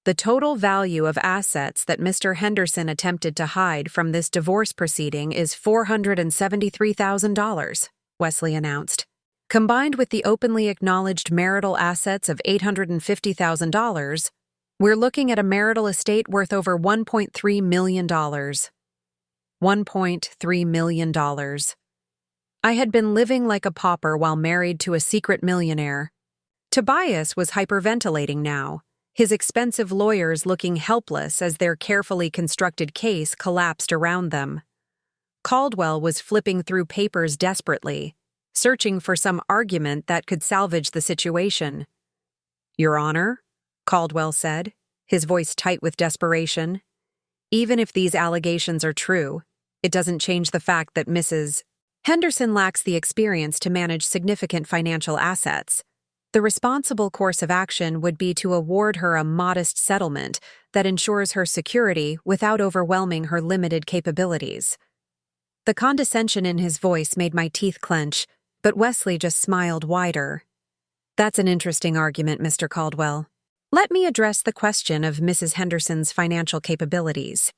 The total value of assets that Mr. Henderson attempted to hide from this divorce proceeding is $473,000, Wesley announced. Combined with the openly acknowledged marital assets of $850,000, we're looking at a marital estate worth over $1.3 million. $1.3 million. I had been living like a pauper while married to a secret millionaire. Tobias was hyperventilating now, his expensive lawyers looking helpless as their carefully constructed case collapsed around them. Caldwell was flipping through papers desperately, searching for some argument that could salvage the situation. "Your Honor," Caldwell said, his voice tight with desperation, "even if these allegations are true, it doesn't change the fact that Mrs. Henderson lacks the experience to manage significant financial assets. The responsible course of action would be to award her a modest settlement that ensures her security without overwhelming her limited capabilities." The condescension in his voice made my teeth clench, but Wesley just smiled wider. "That's an interesting argument, Mr. Caldwell. Let me address the question of Mrs. Henderson's financial capabilities."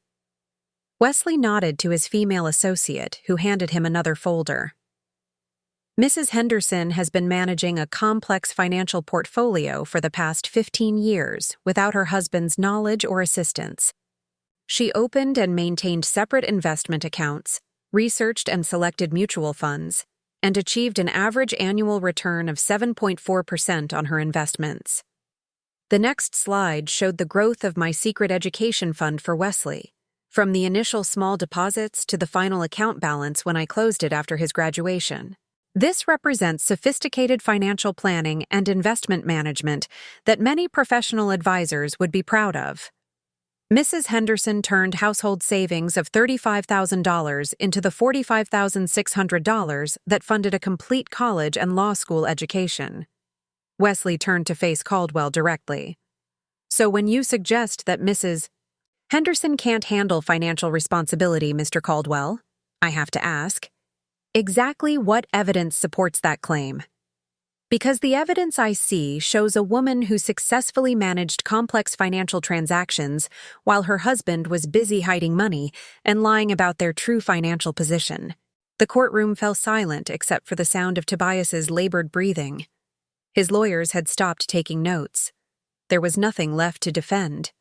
Wesley nodded to his female associate, who handed him another folder. "Mrs. Henderson has been managing a complex financial portfolio for the past 15 years without her husband's knowledge or assistance. She opened and maintained separate investment accounts, researched and selected mutual funds, and achieved an average annual return of 7.4% on her investments." The next slide showed the growth of my secret education fund for Wesley, from the initial small deposits to the final account balance when I closed it after his graduation. This represents sophisticated financial planning and investment management that many professional advisors would be proud of. Mrs. Henderson turned household savings of $35,000 into the $45,600 that funded a complete college and law school education. Wesley turned to face Caldwell directly. "So when you suggest that Mrs. Henderson can't handle financial responsibility, Mr. Caldwell, I have to ask, exactly what evidence supports that claim?" "Because the evidence I see shows a woman who successfully managed complex financial transactions while her husband was busy hiding money and lying about their true financial position." The courtroom fell silent except for the sound of Tobias's labored breathing. His lawyers had stopped taking notes. There was nothing left to defend.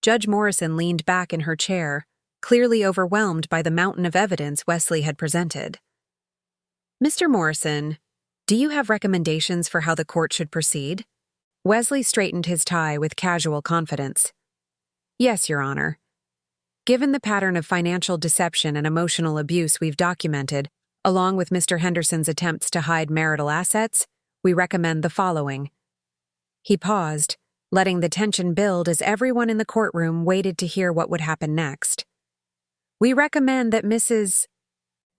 Judge Morrison leaned back in her chair, clearly overwhelmed by the mountain of evidence Wesley had presented. "Mr. Morrison, do you have recommendations for how the court should proceed?" Wesley straightened his tie with casual confidence. "Yes, Your Honor. Given the pattern of financial deception and emotional abuse we've documented, along with Mr. Henderson's attempts to hide marital assets, we recommend the following." He paused, letting the tension build as everyone in the courtroom waited to hear what would happen next. "We recommend that Mrs.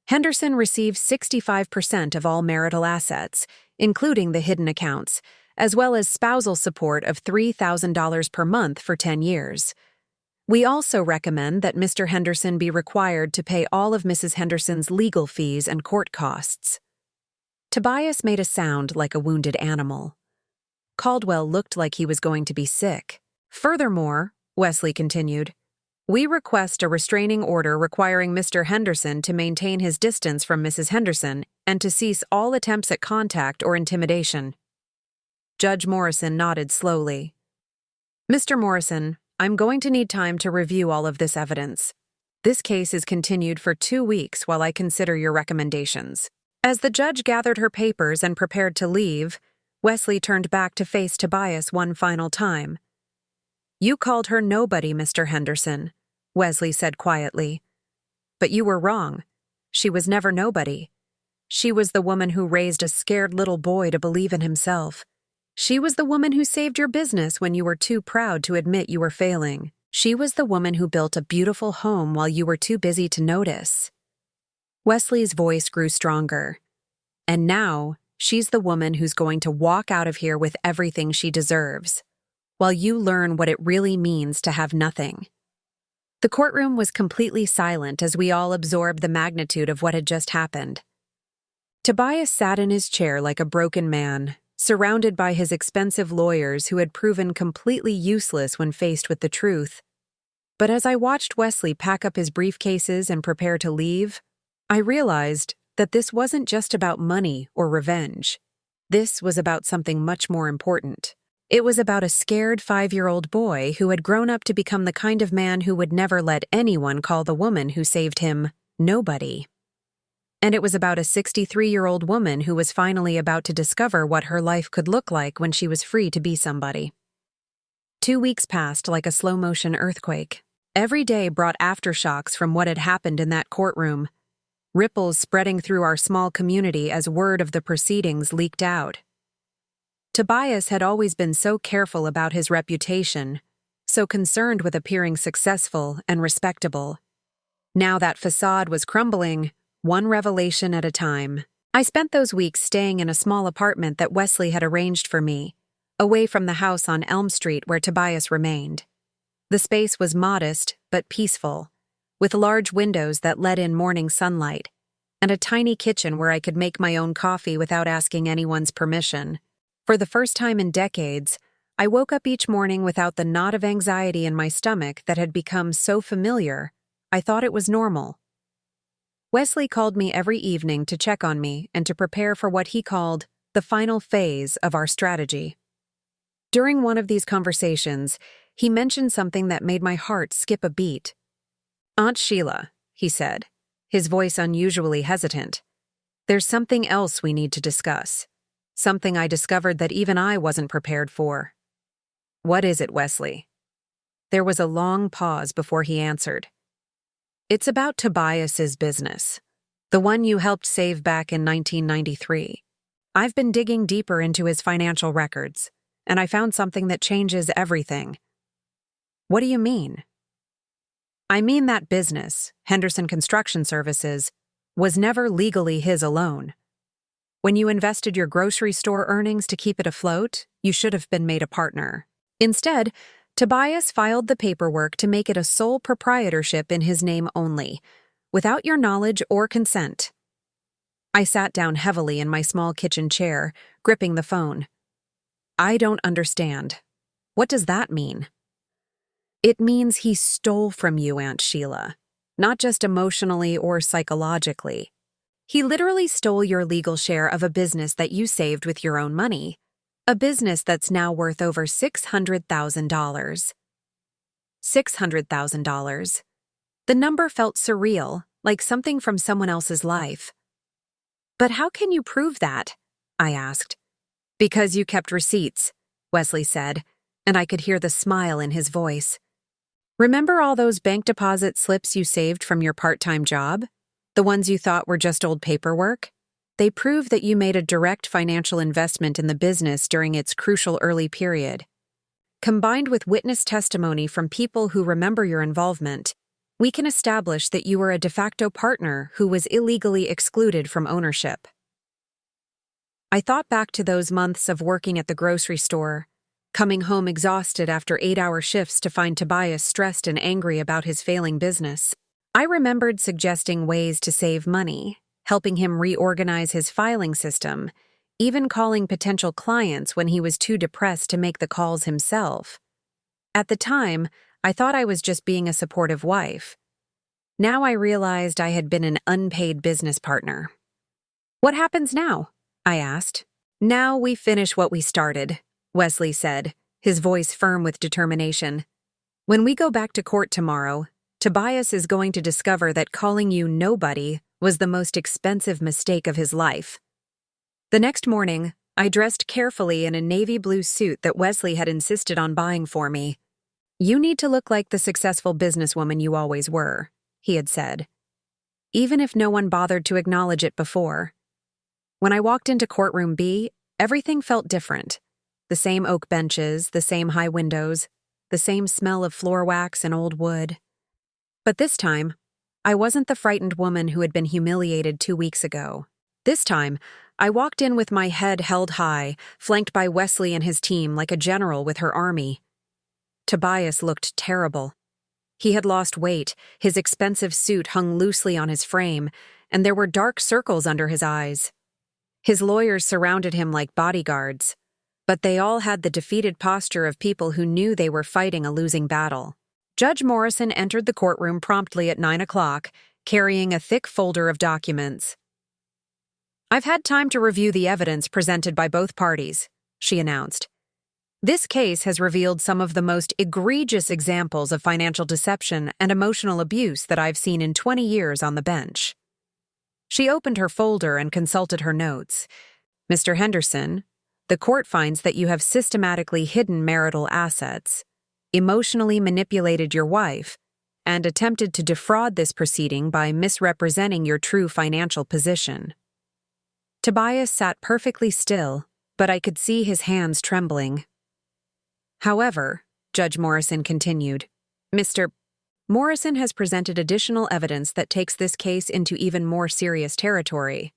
Henderson receive 65% of all marital assets, including the hidden accounts, as well as spousal support of $3,000 per month for 10 years. We also recommend that Mr. Henderson be required to pay all of Mrs. Henderson's legal fees and court costs." Tobias made a sound like a wounded animal. Caldwell looked like he was going to be sick. "Furthermore," Wesley continued, "we request a restraining order requiring Mr. Henderson to maintain his distance from Mrs. Henderson and to cease all attempts at contact or intimidation." Judge Morrison nodded slowly. "Mr. Morrison, I'm going to need time to review all of this evidence. This case is continued for 2 weeks while I consider your recommendations. As the judge gathered her papers and prepared to leave, Wesley turned back to face Tobias one final time. You called her nobody, Mr. Henderson, Wesley said quietly. But you were wrong. She was never nobody. She was the woman who raised a scared little boy to believe in himself. She was the woman who saved your business when you were too proud to admit you were failing. She was the woman who built a beautiful home while you were too busy to notice. Wesley's voice grew stronger. And now, she's the woman who's going to walk out of here with everything she deserves, while you learn what it really means to have nothing. The courtroom was completely silent as we all absorbed the magnitude of what had just happened. Tobias sat in his chair like a broken man, surrounded by his expensive lawyers who had proven completely useless when faced with the truth. But as I watched Wesley pack up his briefcases and prepare to leave, I realized that this wasn't just about money or revenge. This was about something much more important. It was about a scared 5-year-old boy who had grown up to become the kind of man who would never let anyone call the woman who saved him nobody. And it was about a 63-year-old woman who was finally about to discover what her life could look like when she was free to be somebody. 2 weeks passed like a slow-motion earthquake. Every day brought aftershocks from what had happened in that courtroom, ripples spreading through our small community as word of the proceedings leaked out. Tobias had always been so careful about his reputation, so concerned with appearing successful and respectable. Now that facade was crumbling, one revelation at a time. I spent those weeks staying in a small apartment that Wesley had arranged for me, away from the house on Elm Street where Tobias remained. The space was modest but peaceful, with large windows that let in morning sunlight, and a tiny kitchen where I could make my own coffee without asking anyone's permission. For the first time in decades, I woke up each morning without the knot of anxiety in my stomach that had become so familiar, I thought it was normal. Wesley called me every evening to check on me and to prepare for what he called the final phase of our strategy. During one of these conversations, he mentioned something that made my heart skip a beat. Aunt Sheila, he said, his voice unusually hesitant, there's something else we need to discuss. Something I discovered that even I wasn't prepared for. What is it, Wesley? There was a long pause before he answered. It's about Tobias's business, the one you helped save back in 1993. I've been digging deeper into his financial records, and I found something that changes everything. What do you mean? I mean that business, Henderson Construction Services, was never legally his alone. When you invested your grocery store earnings to keep it afloat, you should have been made a partner. Instead, Tobias filed the paperwork to make it a sole proprietorship in his name only, without your knowledge or consent. I sat down heavily in my small kitchen chair, gripping the phone. I don't understand. What does that mean? It means he stole from you, Aunt Sheila, not just emotionally or psychologically. He literally stole your legal share of a business that you saved with your own money, a business that's now worth over $600,000. $600,000. The number felt surreal, like something from someone else's life. But how can you prove that? I asked. Because you kept receipts, Wesley said, and I could hear the smile in his voice. Remember all those bank deposit slips you saved from your part-time job? The ones you thought were just old paperwork? They prove that you made a direct financial investment in the business during its crucial early period. Combined with witness testimony from people who remember your involvement, we can establish that you were a de facto partner who was illegally excluded from ownership. I thought back to those months of working at the grocery store, coming home exhausted after 8-hour shifts to find Tobias stressed and angry about his failing business. I remembered suggesting ways to save money, helping him reorganize his filing system, even calling potential clients when he was too depressed to make the calls himself. At the time, I thought I was just being a supportive wife. Now I realized I had been an unpaid business partner. What happens now? I asked. Now we finish what we started, Wesley said, his voice firm with determination. When we go back to court tomorrow, Tobias is going to discover that calling you nobody was the most expensive mistake of his life. The next morning, I dressed carefully in a navy blue suit that Wesley had insisted on buying for me. "You need to look like the successful businesswoman you always were," he had said, even if no one bothered to acknowledge it before. When I walked into courtroom B, everything felt different. The same oak benches, the same high windows, the same smell of floor wax and old wood. But this time, I wasn't the frightened woman who had been humiliated 2 weeks ago. This time, I walked in with my head held high, flanked by Wesley and his team like a general with her army. Tobias looked terrible. He had lost weight, his expensive suit hung loosely on his frame, and there were dark circles under his eyes. His lawyers surrounded him like bodyguards, but they all had the defeated posture of people who knew they were fighting a losing battle. Judge Morrison entered the courtroom promptly at 9 o'clock, carrying a thick folder of documents. "I've had time to review the evidence presented by both parties," she announced. "This case has revealed some of the most egregious examples of financial deception and emotional abuse that I've seen in 20 years on the bench." She opened her folder and consulted her notes. "Mr. Henderson, the court finds that you have systematically hidden marital assets, emotionally manipulated your wife, and attempted to defraud this proceeding by misrepresenting your true financial position." Tobias sat perfectly still, but I could see his hands trembling. "However," Judge Morrison continued, "Mr. Morrison has presented additional evidence that takes this case into even more serious territory."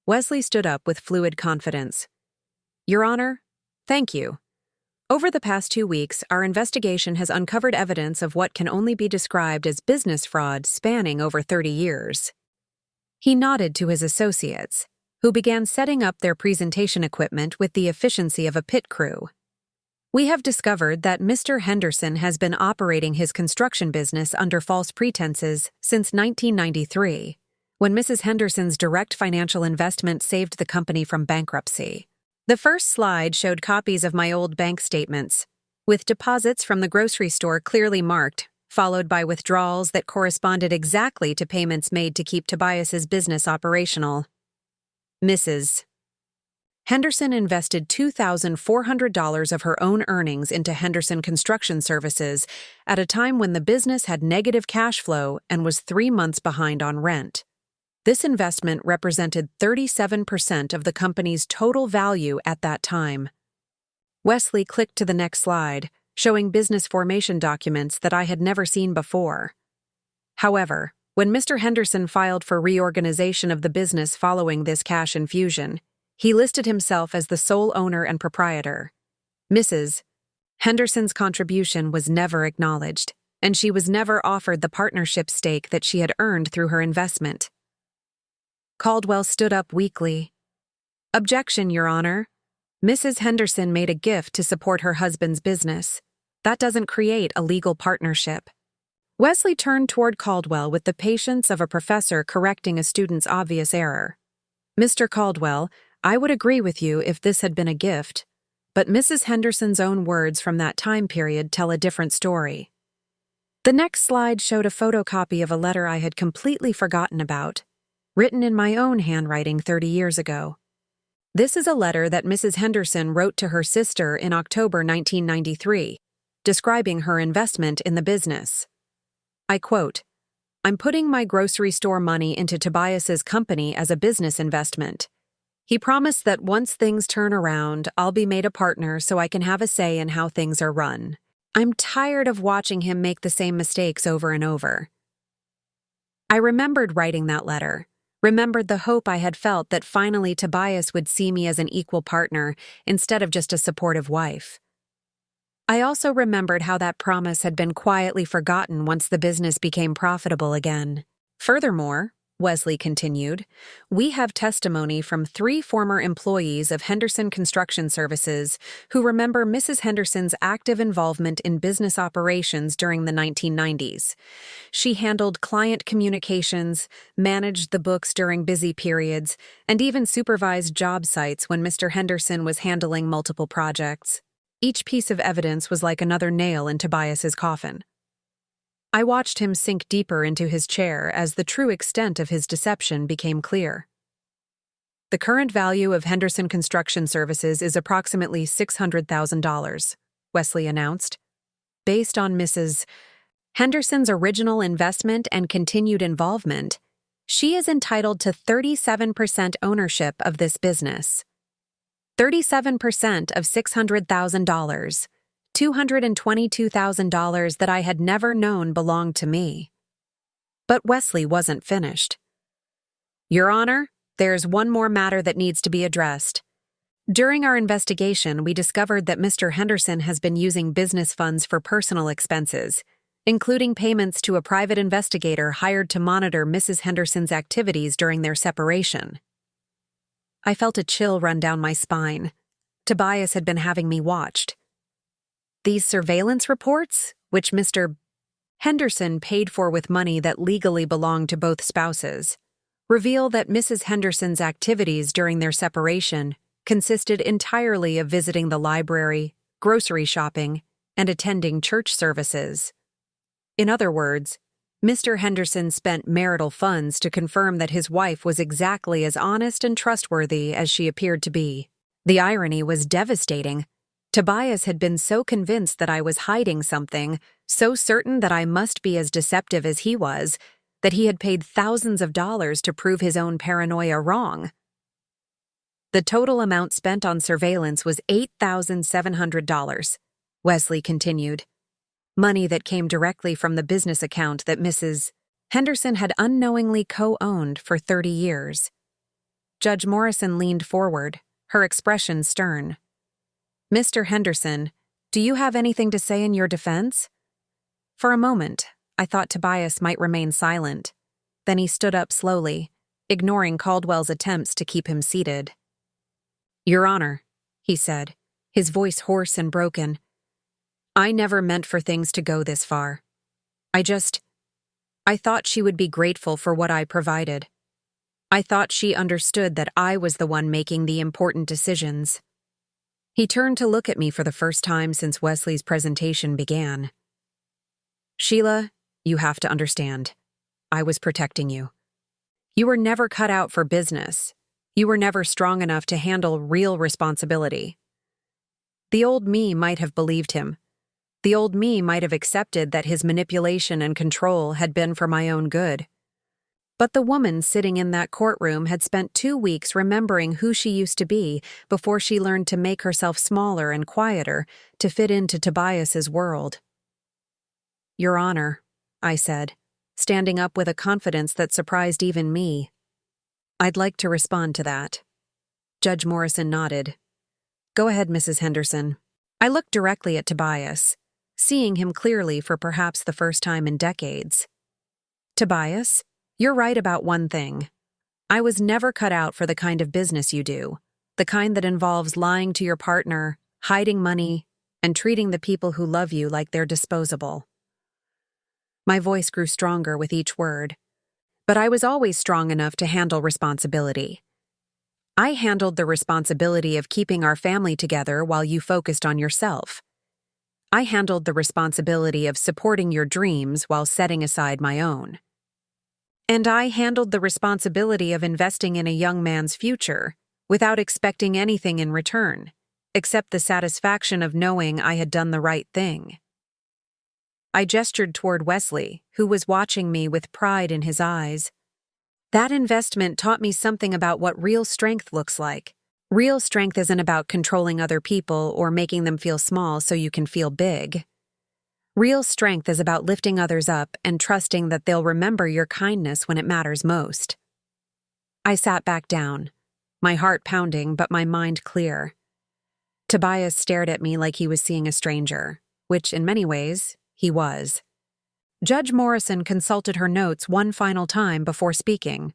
Wesley stood up with fluid confidence. "Your Honor, thank you. Over the past 2 weeks, our investigation has uncovered evidence of what can only be described as business fraud spanning over 30 years. He nodded to his associates, who began setting up their presentation equipment with the efficiency of a pit crew. "We have discovered that Mr. Henderson has been operating his construction business under false pretenses since 1993, when Mrs. Henderson's direct financial investment saved the company from bankruptcy." The first slide showed copies of my old bank statements, with deposits from the grocery store clearly marked, followed by withdrawals that corresponded exactly to payments made to keep Tobias's business operational. Mrs. Henderson invested $2,400 of her own earnings into Henderson Construction Services at a time when the business had negative cash flow and was 3 months behind on rent. This investment represented 37% of the company's total value at that time. Wesley clicked to the next slide, showing business formation documents that I had never seen before. However, when Mr. Henderson filed for reorganization of the business following this cash infusion, he listed himself as the sole owner and proprietor. Mrs. Henderson's contribution was never acknowledged, and she was never offered the partnership stake that she had earned through her investment. Caldwell stood up weakly. "Objection, Your Honor. Mrs. Henderson made a gift to support her husband's business. That doesn't create a legal partnership." Wesley turned toward Caldwell with the patience of a professor correcting a student's obvious error. "Mr. Caldwell, I would agree with you if this had been a gift, but Mrs. Henderson's own words from that time period tell a different story." The next slide showed a photocopy of a letter I had completely forgotten about, written in my own handwriting 30 years ago. This is a letter that Mrs. Henderson wrote to her sister in October 1993, describing her investment in the business. I quote, "I'm putting my grocery store money into Tobias's company as a business investment. He promised that once things turn around, I'll be made a partner so I can have a say in how things are run. I'm tired of watching him make the same mistakes over and over." I remembered writing that letter, remembered the hope I had felt that finally Tobias would see me as an equal partner instead of just a supportive wife. I also remembered how that promise had been quietly forgotten once the business became profitable again. Furthermore, Wesley continued, "We have testimony from 3 former employees of Henderson Construction Services who remember Mrs. Henderson's active involvement in business operations during the 1990s. She handled client communications, managed the books during busy periods, and even supervised job sites when Mr. Henderson was handling multiple projects. Each piece of evidence was like another nail in Tobias's coffin. I watched him sink deeper into his chair as the true extent of his deception became clear. The current value of Henderson Construction Services is approximately $600,000, Wesley announced. Based on Mrs. Henderson's original investment and continued involvement, she is entitled to 37% ownership of this business. 37% of $600,000, $222,000 that I had never known belonged to me. But Wesley wasn't finished. Your Honor, there's one more matter that needs to be addressed. During our investigation, we discovered that Mr. Henderson has been using business funds for personal expenses, including payments to a private investigator hired to monitor Mrs. Henderson's activities during their separation. I felt a chill run down my spine. Tobias had been having me watched. These surveillance reports, which Mr. Henderson paid for with money that legally belonged to both spouses, reveal that Mrs. Henderson's activities during their separation consisted entirely of visiting the library, grocery shopping, and attending church services. In other words, Mr. Henderson spent marital funds to confirm that his wife was exactly as honest and trustworthy as she appeared to be. The irony was devastating. Tobias had been so convinced that I was hiding something, so certain that I must be as deceptive as he was, that he had paid thousands of dollars to prove his own paranoia wrong. The total amount spent on surveillance was $8,700, Wesley continued. Money that came directly from the business account that Mrs. Henderson had unknowingly co-owned for 30 years. Judge Morrison leaned forward, her expression stern. Mr. Henderson, do you have anything to say in your defense? For a moment, I thought Tobias might remain silent. Then he stood up slowly, ignoring Caldwell's attempts to keep him seated. Your Honor, he said, his voice hoarse and broken, I never meant for things to go this far. I thought she would be grateful for what I provided. I thought she understood that I was the one making the important decisions. He turned to look at me for the first time since Wesley's presentation began. Sheila, you have to understand. I was protecting you. You were never cut out for business. You were never strong enough to handle real responsibility. The old me might have believed him. The old me might have accepted that his manipulation and control had been for my own good. But the woman sitting in that courtroom had spent 2 weeks remembering who she used to be before she learned to make herself smaller and quieter to fit into Tobias's world. Your Honor, I said, standing up with a confidence that surprised even me. I'd like to respond to that. Judge Morrison nodded. Go ahead, Mrs. Henderson. I looked directly at Tobias, seeing him clearly for perhaps the first time in decades. Tobias, you're right about one thing. I was never cut out for the kind of business you do, the kind that involves lying to your partner, hiding money, and treating the people who love you like they're disposable. My voice grew stronger with each word, but I was always strong enough to handle responsibility. I handled the responsibility of keeping our family together while you focused on yourself. I handled the responsibility of supporting your dreams while setting aside my own. And I handled the responsibility of investing in a young man's future without expecting anything in return, except the satisfaction of knowing I had done the right thing. I gestured toward Wesley, who was watching me with pride in his eyes. That investment taught me something about what real strength looks like. Real strength isn't about controlling other people or making them feel small so you can feel big. Real strength is about lifting others up and trusting that they'll remember your kindness when it matters most. I sat back down, my heart pounding but my mind clear. Tobias stared at me like he was seeing a stranger, which in many ways, he was. Judge Morrison consulted her notes one final time before speaking.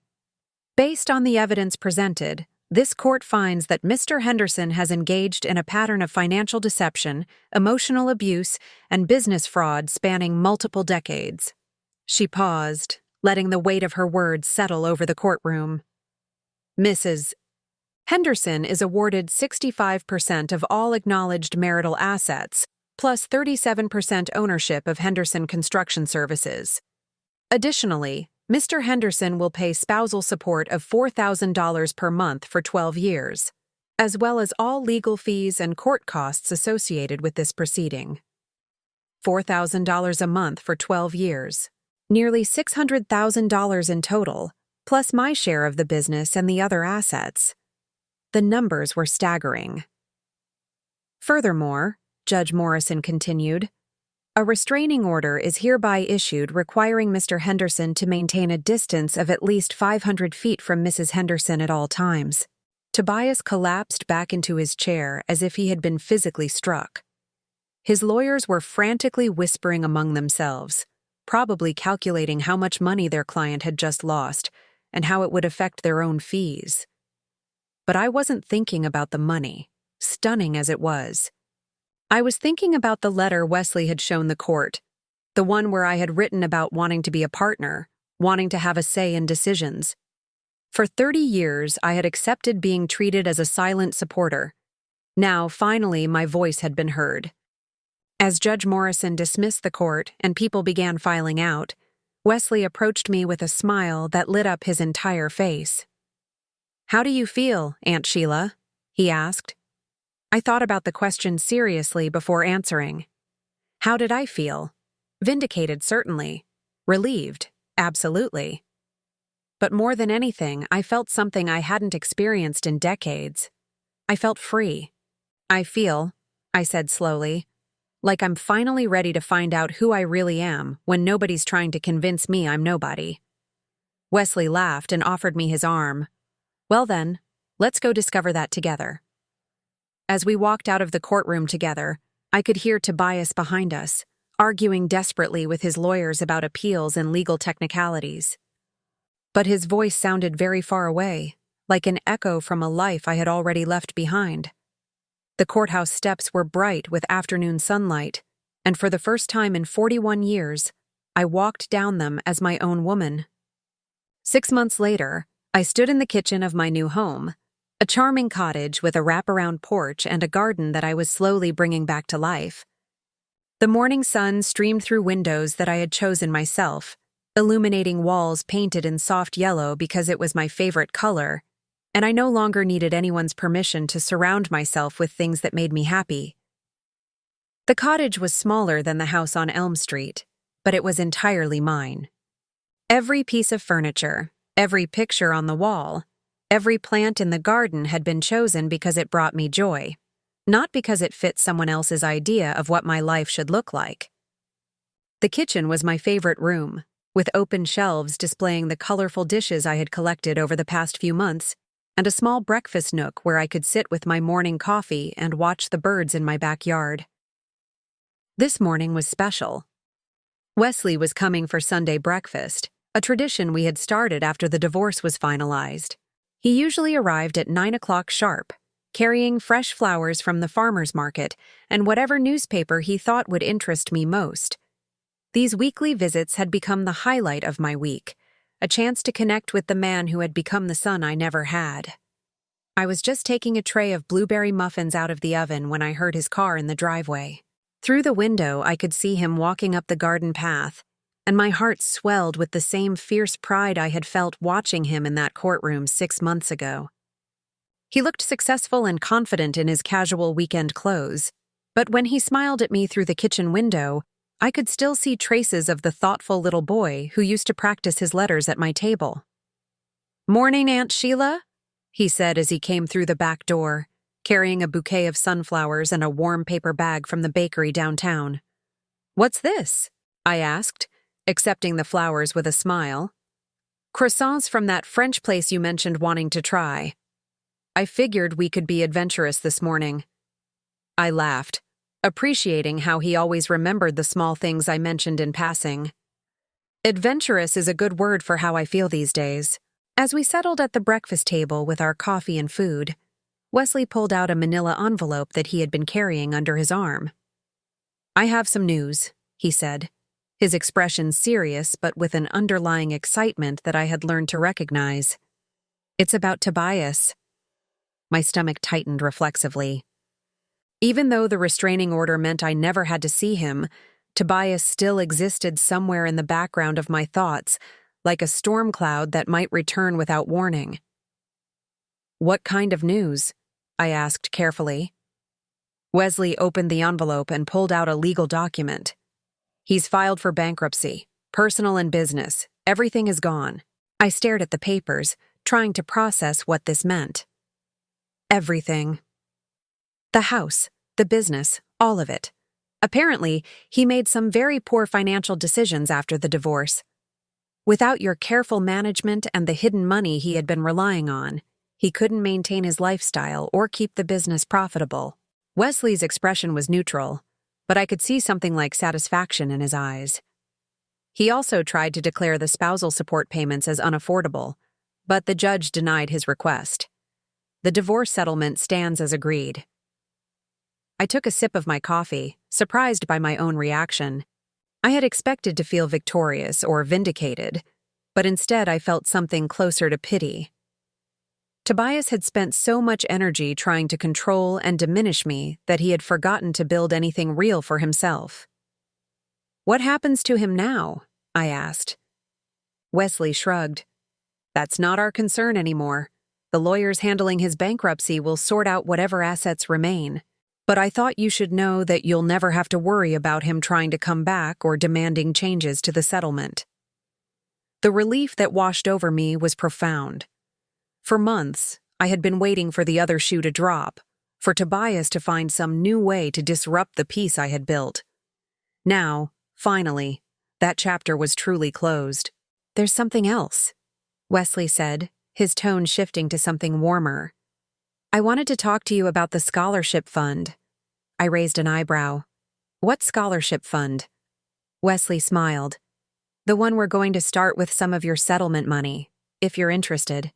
Based on the evidence presented, this court finds that Mr. Henderson has engaged in a pattern of financial deception, emotional abuse, and business fraud spanning multiple decades. She paused, letting the weight of her words settle over the courtroom. Mrs. Henderson is awarded 65% of all acknowledged marital assets, plus 37% ownership of Henderson Construction Services. Additionally, Mr. Henderson will pay spousal support of $4,000 per month for 12 years, as well as all legal fees and court costs associated with this proceeding. $4,000 a month for 12 years, nearly $600,000 in total, plus my share of the business and the other assets. The numbers were staggering. Furthermore, Judge Morrison continued, a restraining order is hereby issued requiring Mr. Henderson to maintain a distance of at least 500 feet from Mrs. Henderson at all times. Tobias collapsed back into his chair as if he had been physically struck. His lawyers were frantically whispering among themselves, probably calculating how much money their client had just lost and how it would affect their own fees. But I wasn't thinking about the money, stunning as it was. I was thinking about the letter Wesley had shown the court, the one where I had written about wanting to be a partner, wanting to have a say in decisions. For 30 years, I had accepted being treated as a silent supporter. Now, finally, my voice had been heard. As Judge Morrison dismissed the court and people began filing out, Wesley approached me with a smile that lit up his entire face. "How do you feel, Aunt Sheila?" he asked. I thought about the question seriously before answering. How did I feel? Vindicated, certainly. Relieved, absolutely. But more than anything, I felt something I hadn't experienced in decades. I felt free. I feel, I said slowly, like I'm finally ready to find out who I really am when nobody's trying to convince me I'm nobody. Wesley laughed and offered me his arm. Well then, let's go discover that together. As we walked out of the courtroom together, I could hear Tobias behind us, arguing desperately with his lawyers about appeals and legal technicalities. But his voice sounded very far away, like an echo from a life I had already left behind. The courthouse steps were bright with afternoon sunlight, and for the first time in 41 years, I walked down them as my own woman. 6 months later, I stood in the kitchen of my new home, a charming cottage with a wraparound porch and a garden that I was slowly bringing back to life. The morning sun streamed through windows that I had chosen myself, illuminating walls painted in soft yellow because it was my favorite color, and I no longer needed anyone's permission to surround myself with things that made me happy. The cottage was smaller than the house on Elm Street, but it was entirely mine. Every piece of furniture, every picture on the wall, every plant in the garden had been chosen because it brought me joy, not because it fit someone else's idea of what my life should look like. The kitchen was my favorite room, with open shelves displaying the colorful dishes I had collected over the past few months, and a small breakfast nook where I could sit with my morning coffee and watch the birds in my backyard. This morning was special. Wesley was coming for Sunday breakfast, a tradition we had started after the divorce was finalized. He usually arrived at 9 o'clock sharp, carrying fresh flowers from the farmer's market and whatever newspaper he thought would interest me most. These weekly visits had become the highlight of my week, a chance to connect with the man who had become the son I never had. I was just taking a tray of blueberry muffins out of the oven when I heard his car in the driveway. Through the window, I could see him walking up the garden path, and my heart swelled with the same fierce pride I had felt watching him in that courtroom 6 months ago. He looked successful and confident in his casual weekend clothes, but when he smiled at me through the kitchen window, I could still see traces of the thoughtful little boy who used to practice his letters at my table. "Morning, Aunt Sheila," he said as he came through the back door, carrying a bouquet of sunflowers and a warm paper bag from the bakery downtown. "What's this?" I asked, accepting the flowers with a smile. "Croissants from that French place you mentioned wanting to try. I figured we could be adventurous this morning." I laughed, appreciating how he always remembered the small things I mentioned in passing. Adventurous is a good word for how I feel these days. As we settled at the breakfast table with our coffee and food, Wesley pulled out a manila envelope that he had been carrying under his arm. "I have some news," he said, his expression serious but with an underlying excitement that I had learned to recognize. "It's about Tobias." My stomach tightened reflexively. Even though the restraining order meant I never had to see him, Tobias still existed somewhere in the background of my thoughts, like a storm cloud that might return without warning. "What kind of news?" I asked carefully. Wesley opened the envelope and pulled out a legal document. "He's filed for bankruptcy, personal and business. Everything is gone." I stared at the papers, trying to process what this meant. Everything. The house, the business, all of it. Apparently, he made some very poor financial decisions after the divorce. Without your careful management and the hidden money he had been relying on, he couldn't maintain his lifestyle or keep the business profitable. Wesley's expression was neutral, but I could see something like satisfaction in his eyes. He also tried to declare the spousal support payments as unaffordable, but the judge denied his request. The divorce settlement stands as agreed. I took a sip of my coffee, surprised by my own reaction. I had expected to feel victorious or vindicated, but instead I felt something closer to pity. Tobias had spent so much energy trying to control and diminish me that he had forgotten to build anything real for himself. "What happens to him now?" I asked. Wesley shrugged. "That's not our concern anymore. The lawyers handling his bankruptcy will sort out whatever assets remain. But I thought you should know that you'll never have to worry about him trying to come back or demanding changes to the settlement." The relief that washed over me was profound. For months, I had been waiting for the other shoe to drop, for Tobias to find some new way to disrupt the peace I had built. Now, finally, that chapter was truly closed. "There's something else," Wesley said, his tone shifting to something warmer. "I wanted to talk to you about the scholarship fund." I raised an eyebrow. "What scholarship fund?" Wesley smiled. "The one we're going to start with some of your settlement money, if you're interested."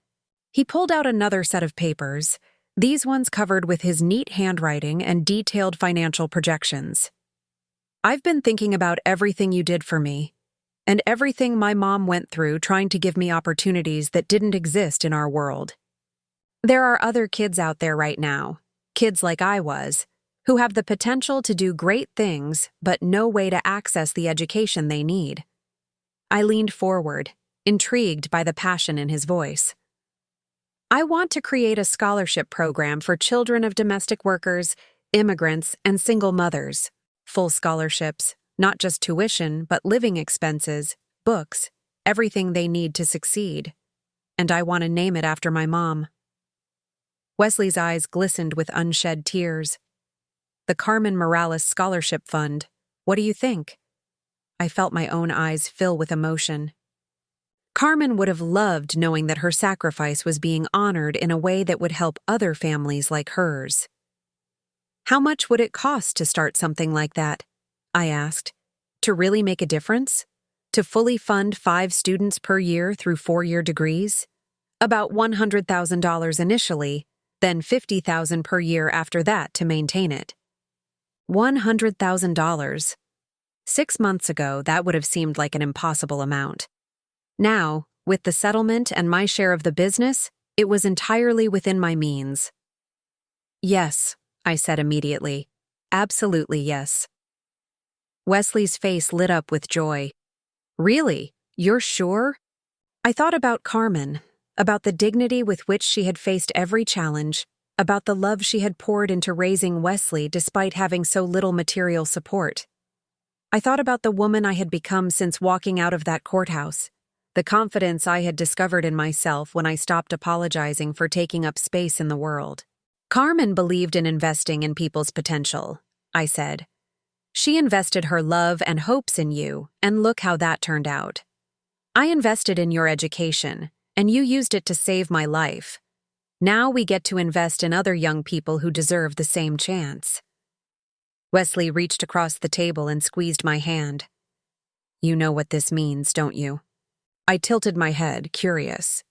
He pulled out another set of papers, these ones covered with his neat handwriting and detailed financial projections. "I've been thinking about everything you did for me, and everything my mom went through trying to give me opportunities that didn't exist in our world. There are other kids out there right now, kids like I was, who have the potential to do great things but no way to access the education they need." I leaned forward, intrigued by the passion in his voice. "I want to create a scholarship program for children of domestic workers, immigrants, and single mothers. Full scholarships, not just tuition, but living expenses, books, everything they need to succeed. And I want to name it after my mom." Wesley's eyes glistened with unshed tears. "The Carmen Morales Scholarship Fund. What do you think?" I felt my own eyes fill with emotion. Carmen would have loved knowing that her sacrifice was being honored in a way that would help other families like hers. "How much would it cost to start something like that?" I asked. "To really make a difference? To fully fund 5 students per year through 4-year degrees? About $100,000 initially, then $50,000 per year after that to maintain it." $100,000. 6 months ago, that would have seemed like an impossible amount. Now, with the settlement and my share of the business, it was entirely within my means. "Yes," I said immediately. "Absolutely yes." Wesley's face lit up with joy. "Really? You're sure?" I thought about Carmen, about the dignity with which she had faced every challenge, about the love she had poured into raising Wesley despite having so little material support. I thought about the woman I had become since walking out of that courthouse, the confidence I had discovered in myself when I stopped apologizing for taking up space in the world. "Carmen believed in investing in people's potential," I said. "She invested her love and hopes in you, and look how that turned out. I invested in your education, and you used it to save my life. Now we get to invest in other young people who deserve the same chance." Wesley reached across the table and squeezed my hand. "You know what this means, don't you?" I tilted my head, curious.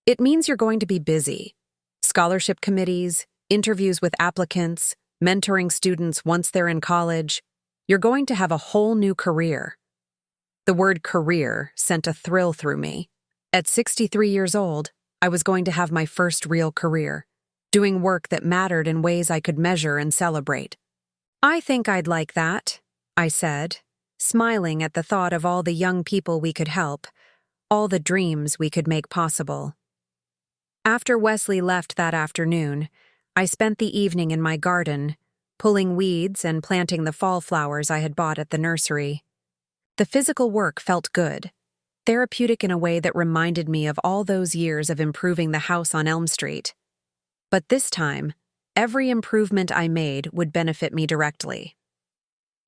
"It means you're going to be busy. Scholarship committees, interviews with applicants, mentoring students once they're in college. You're going to have a whole new career." The word career sent a thrill through me. At 63 years old, I was going to have my first real career. doing work that mattered in ways I could measure and celebrate. "I think I'd like that," I said, smiling at the thought of all the young people we could help, all the dreams we could make possible. After Wesley left that afternoon, I spent the evening in my garden, pulling weeds and planting the fall flowers I had bought at the nursery. The physical work felt good, therapeutic in a way that reminded me of all those years of improving the house on Elm Street. But this time, every improvement I made would benefit me directly.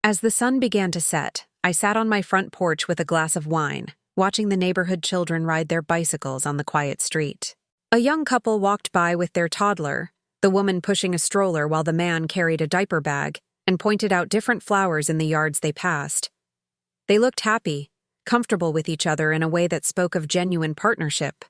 As the sun began to set, I sat on my front porch with a glass of wine, watching the neighborhood children ride their bicycles on the quiet street. A young couple walked by with their toddler, the woman pushing a stroller while the man carried a diaper bag, and pointed out different flowers in the yards they passed. They looked happy, comfortable with each other in a way that spoke of genuine partnership.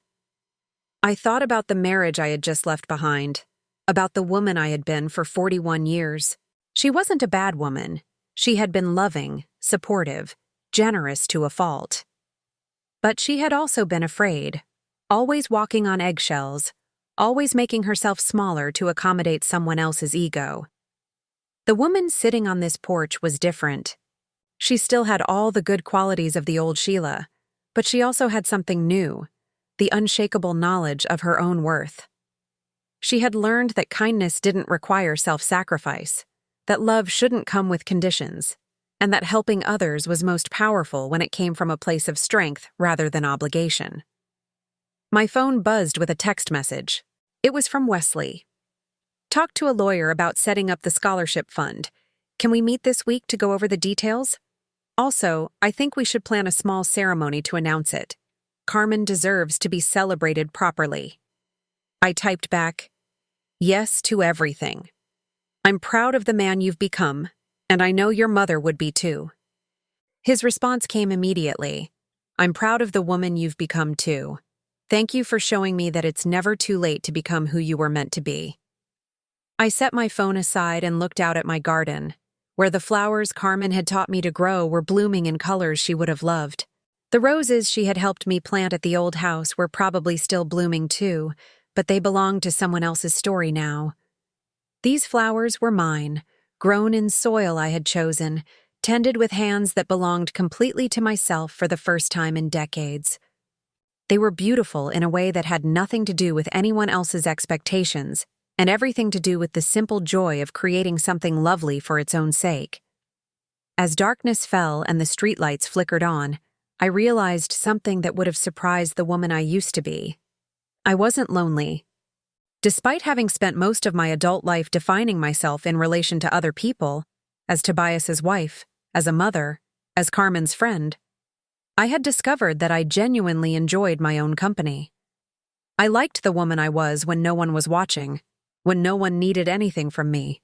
I thought about the marriage I had just left behind, about the woman I had been for 41 years. She wasn't a bad woman. She had been loving, supportive, generous to a fault. But she had also been afraid, always walking on eggshells, always making herself smaller to accommodate someone else's ego. The woman sitting on this porch was different. She still had all the good qualities of the old Sheila, but she also had something new, the unshakable knowledge of her own worth. She had learned that kindness didn't require self-sacrifice, that love shouldn't come with conditions, and that helping others was most powerful when it came from a place of strength rather than obligation. My phone buzzed with a text message. It was from Wesley. "Talked to a lawyer about setting up the scholarship fund. Can we meet this week to go over the details? Also, I think we should plan a small ceremony to announce it. Carmen deserves to be celebrated properly." I typed back, "Yes to everything. I'm proud of the man you've become, and I know your mother would be too." His response came immediately. "I'm proud of the woman you've become too. Thank you for showing me that it's never too late to become who you were meant to be." I set my phone aside and looked out at my garden, where the flowers Carmen had taught me to grow were blooming in colors she would have loved. The roses she had helped me plant at the old house were probably still blooming too, but they belonged to someone else's story now. These flowers were mine, grown in soil I had chosen, tended with hands that belonged completely to myself for the first time in decades. They were beautiful in a way that had nothing to do with anyone else's expectations, and everything to do with the simple joy of creating something lovely for its own sake. As darkness fell and the streetlights flickered on, I realized something that would have surprised the woman I used to be. I wasn't lonely. Despite having spent most of my adult life defining myself in relation to other people, as Tobias's wife, as a mother, as Carmen's friend, I had discovered that I genuinely enjoyed my own company. I liked the woman I was when no one was watching, when no one needed anything from me,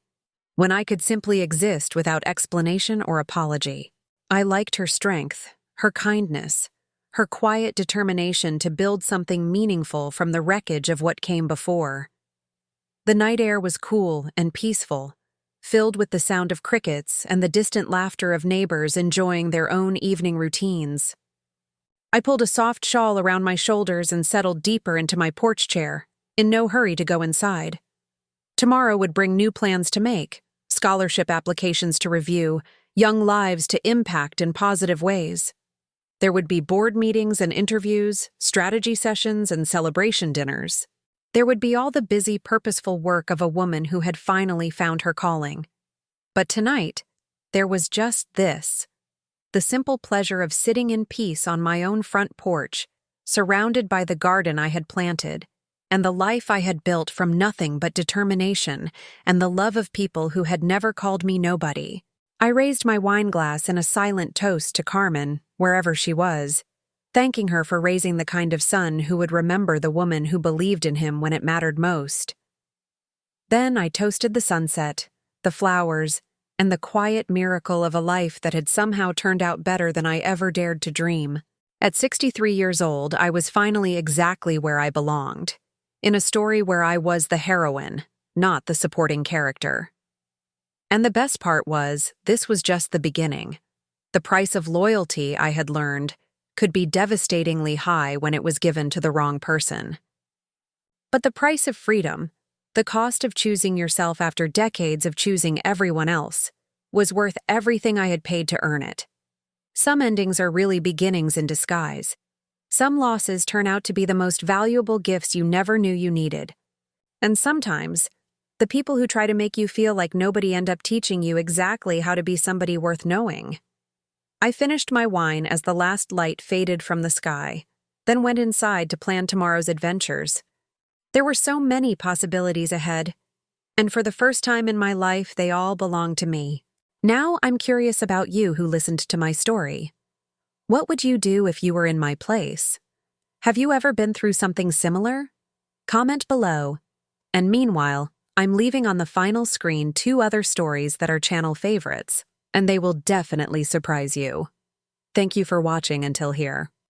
when I could simply exist without explanation or apology. I liked her strength, her kindness, her quiet determination to build something meaningful from the wreckage of what came before. The night air was cool and peaceful, filled with the sound of crickets and the distant laughter of neighbors enjoying their own evening routines. I pulled a soft shawl around my shoulders and settled deeper into my porch chair, in no hurry to go inside. Tomorrow would bring new plans to make, scholarship applications to review, young lives to impact in positive ways. There would be board meetings and interviews, strategy sessions and celebration dinners. There would be all the busy, purposeful work of a woman who had finally found her calling. But tonight, there was just this: the simple pleasure of sitting in peace on my own front porch, surrounded by the garden I had planted, and the life I had built from nothing but determination and the love of people who had never called me nobody. I raised my wine glass in a silent toast to Carmen, wherever she was, thanking her for raising the kind of son who would remember the woman who believed in him when it mattered most. Then I toasted the sunset, the flowers, and the quiet miracle of a life that had somehow turned out better than I ever dared to dream. At 63 years old, I was finally exactly where I belonged, in a story where I was the heroine, not the supporting character. And the best part was, this was just the beginning. The price of loyalty, I had learned, could be devastatingly high when it was given to the wrong person. But the price of freedom, The cost of choosing yourself after decades of choosing everyone else was worth everything I had paid to earn it. Some endings are really beginnings in disguise. Some losses turn out to be the most valuable gifts you never knew you needed. And sometimes, the people who try to make you feel like nobody end up teaching you exactly how to be somebody worth knowing. I finished my wine as the last light faded from the sky, then went inside to plan tomorrow's adventures. There were so many possibilities ahead, and for the first time in my life, they all belonged to me. Now I'm curious about you who listened to my story. What would you do if you were in my place? Have you ever been through something similar? Comment below. And meanwhile, I'm leaving on the final screen 2 other stories that are channel favorites, and they will definitely surprise you. Thank you for watching until here.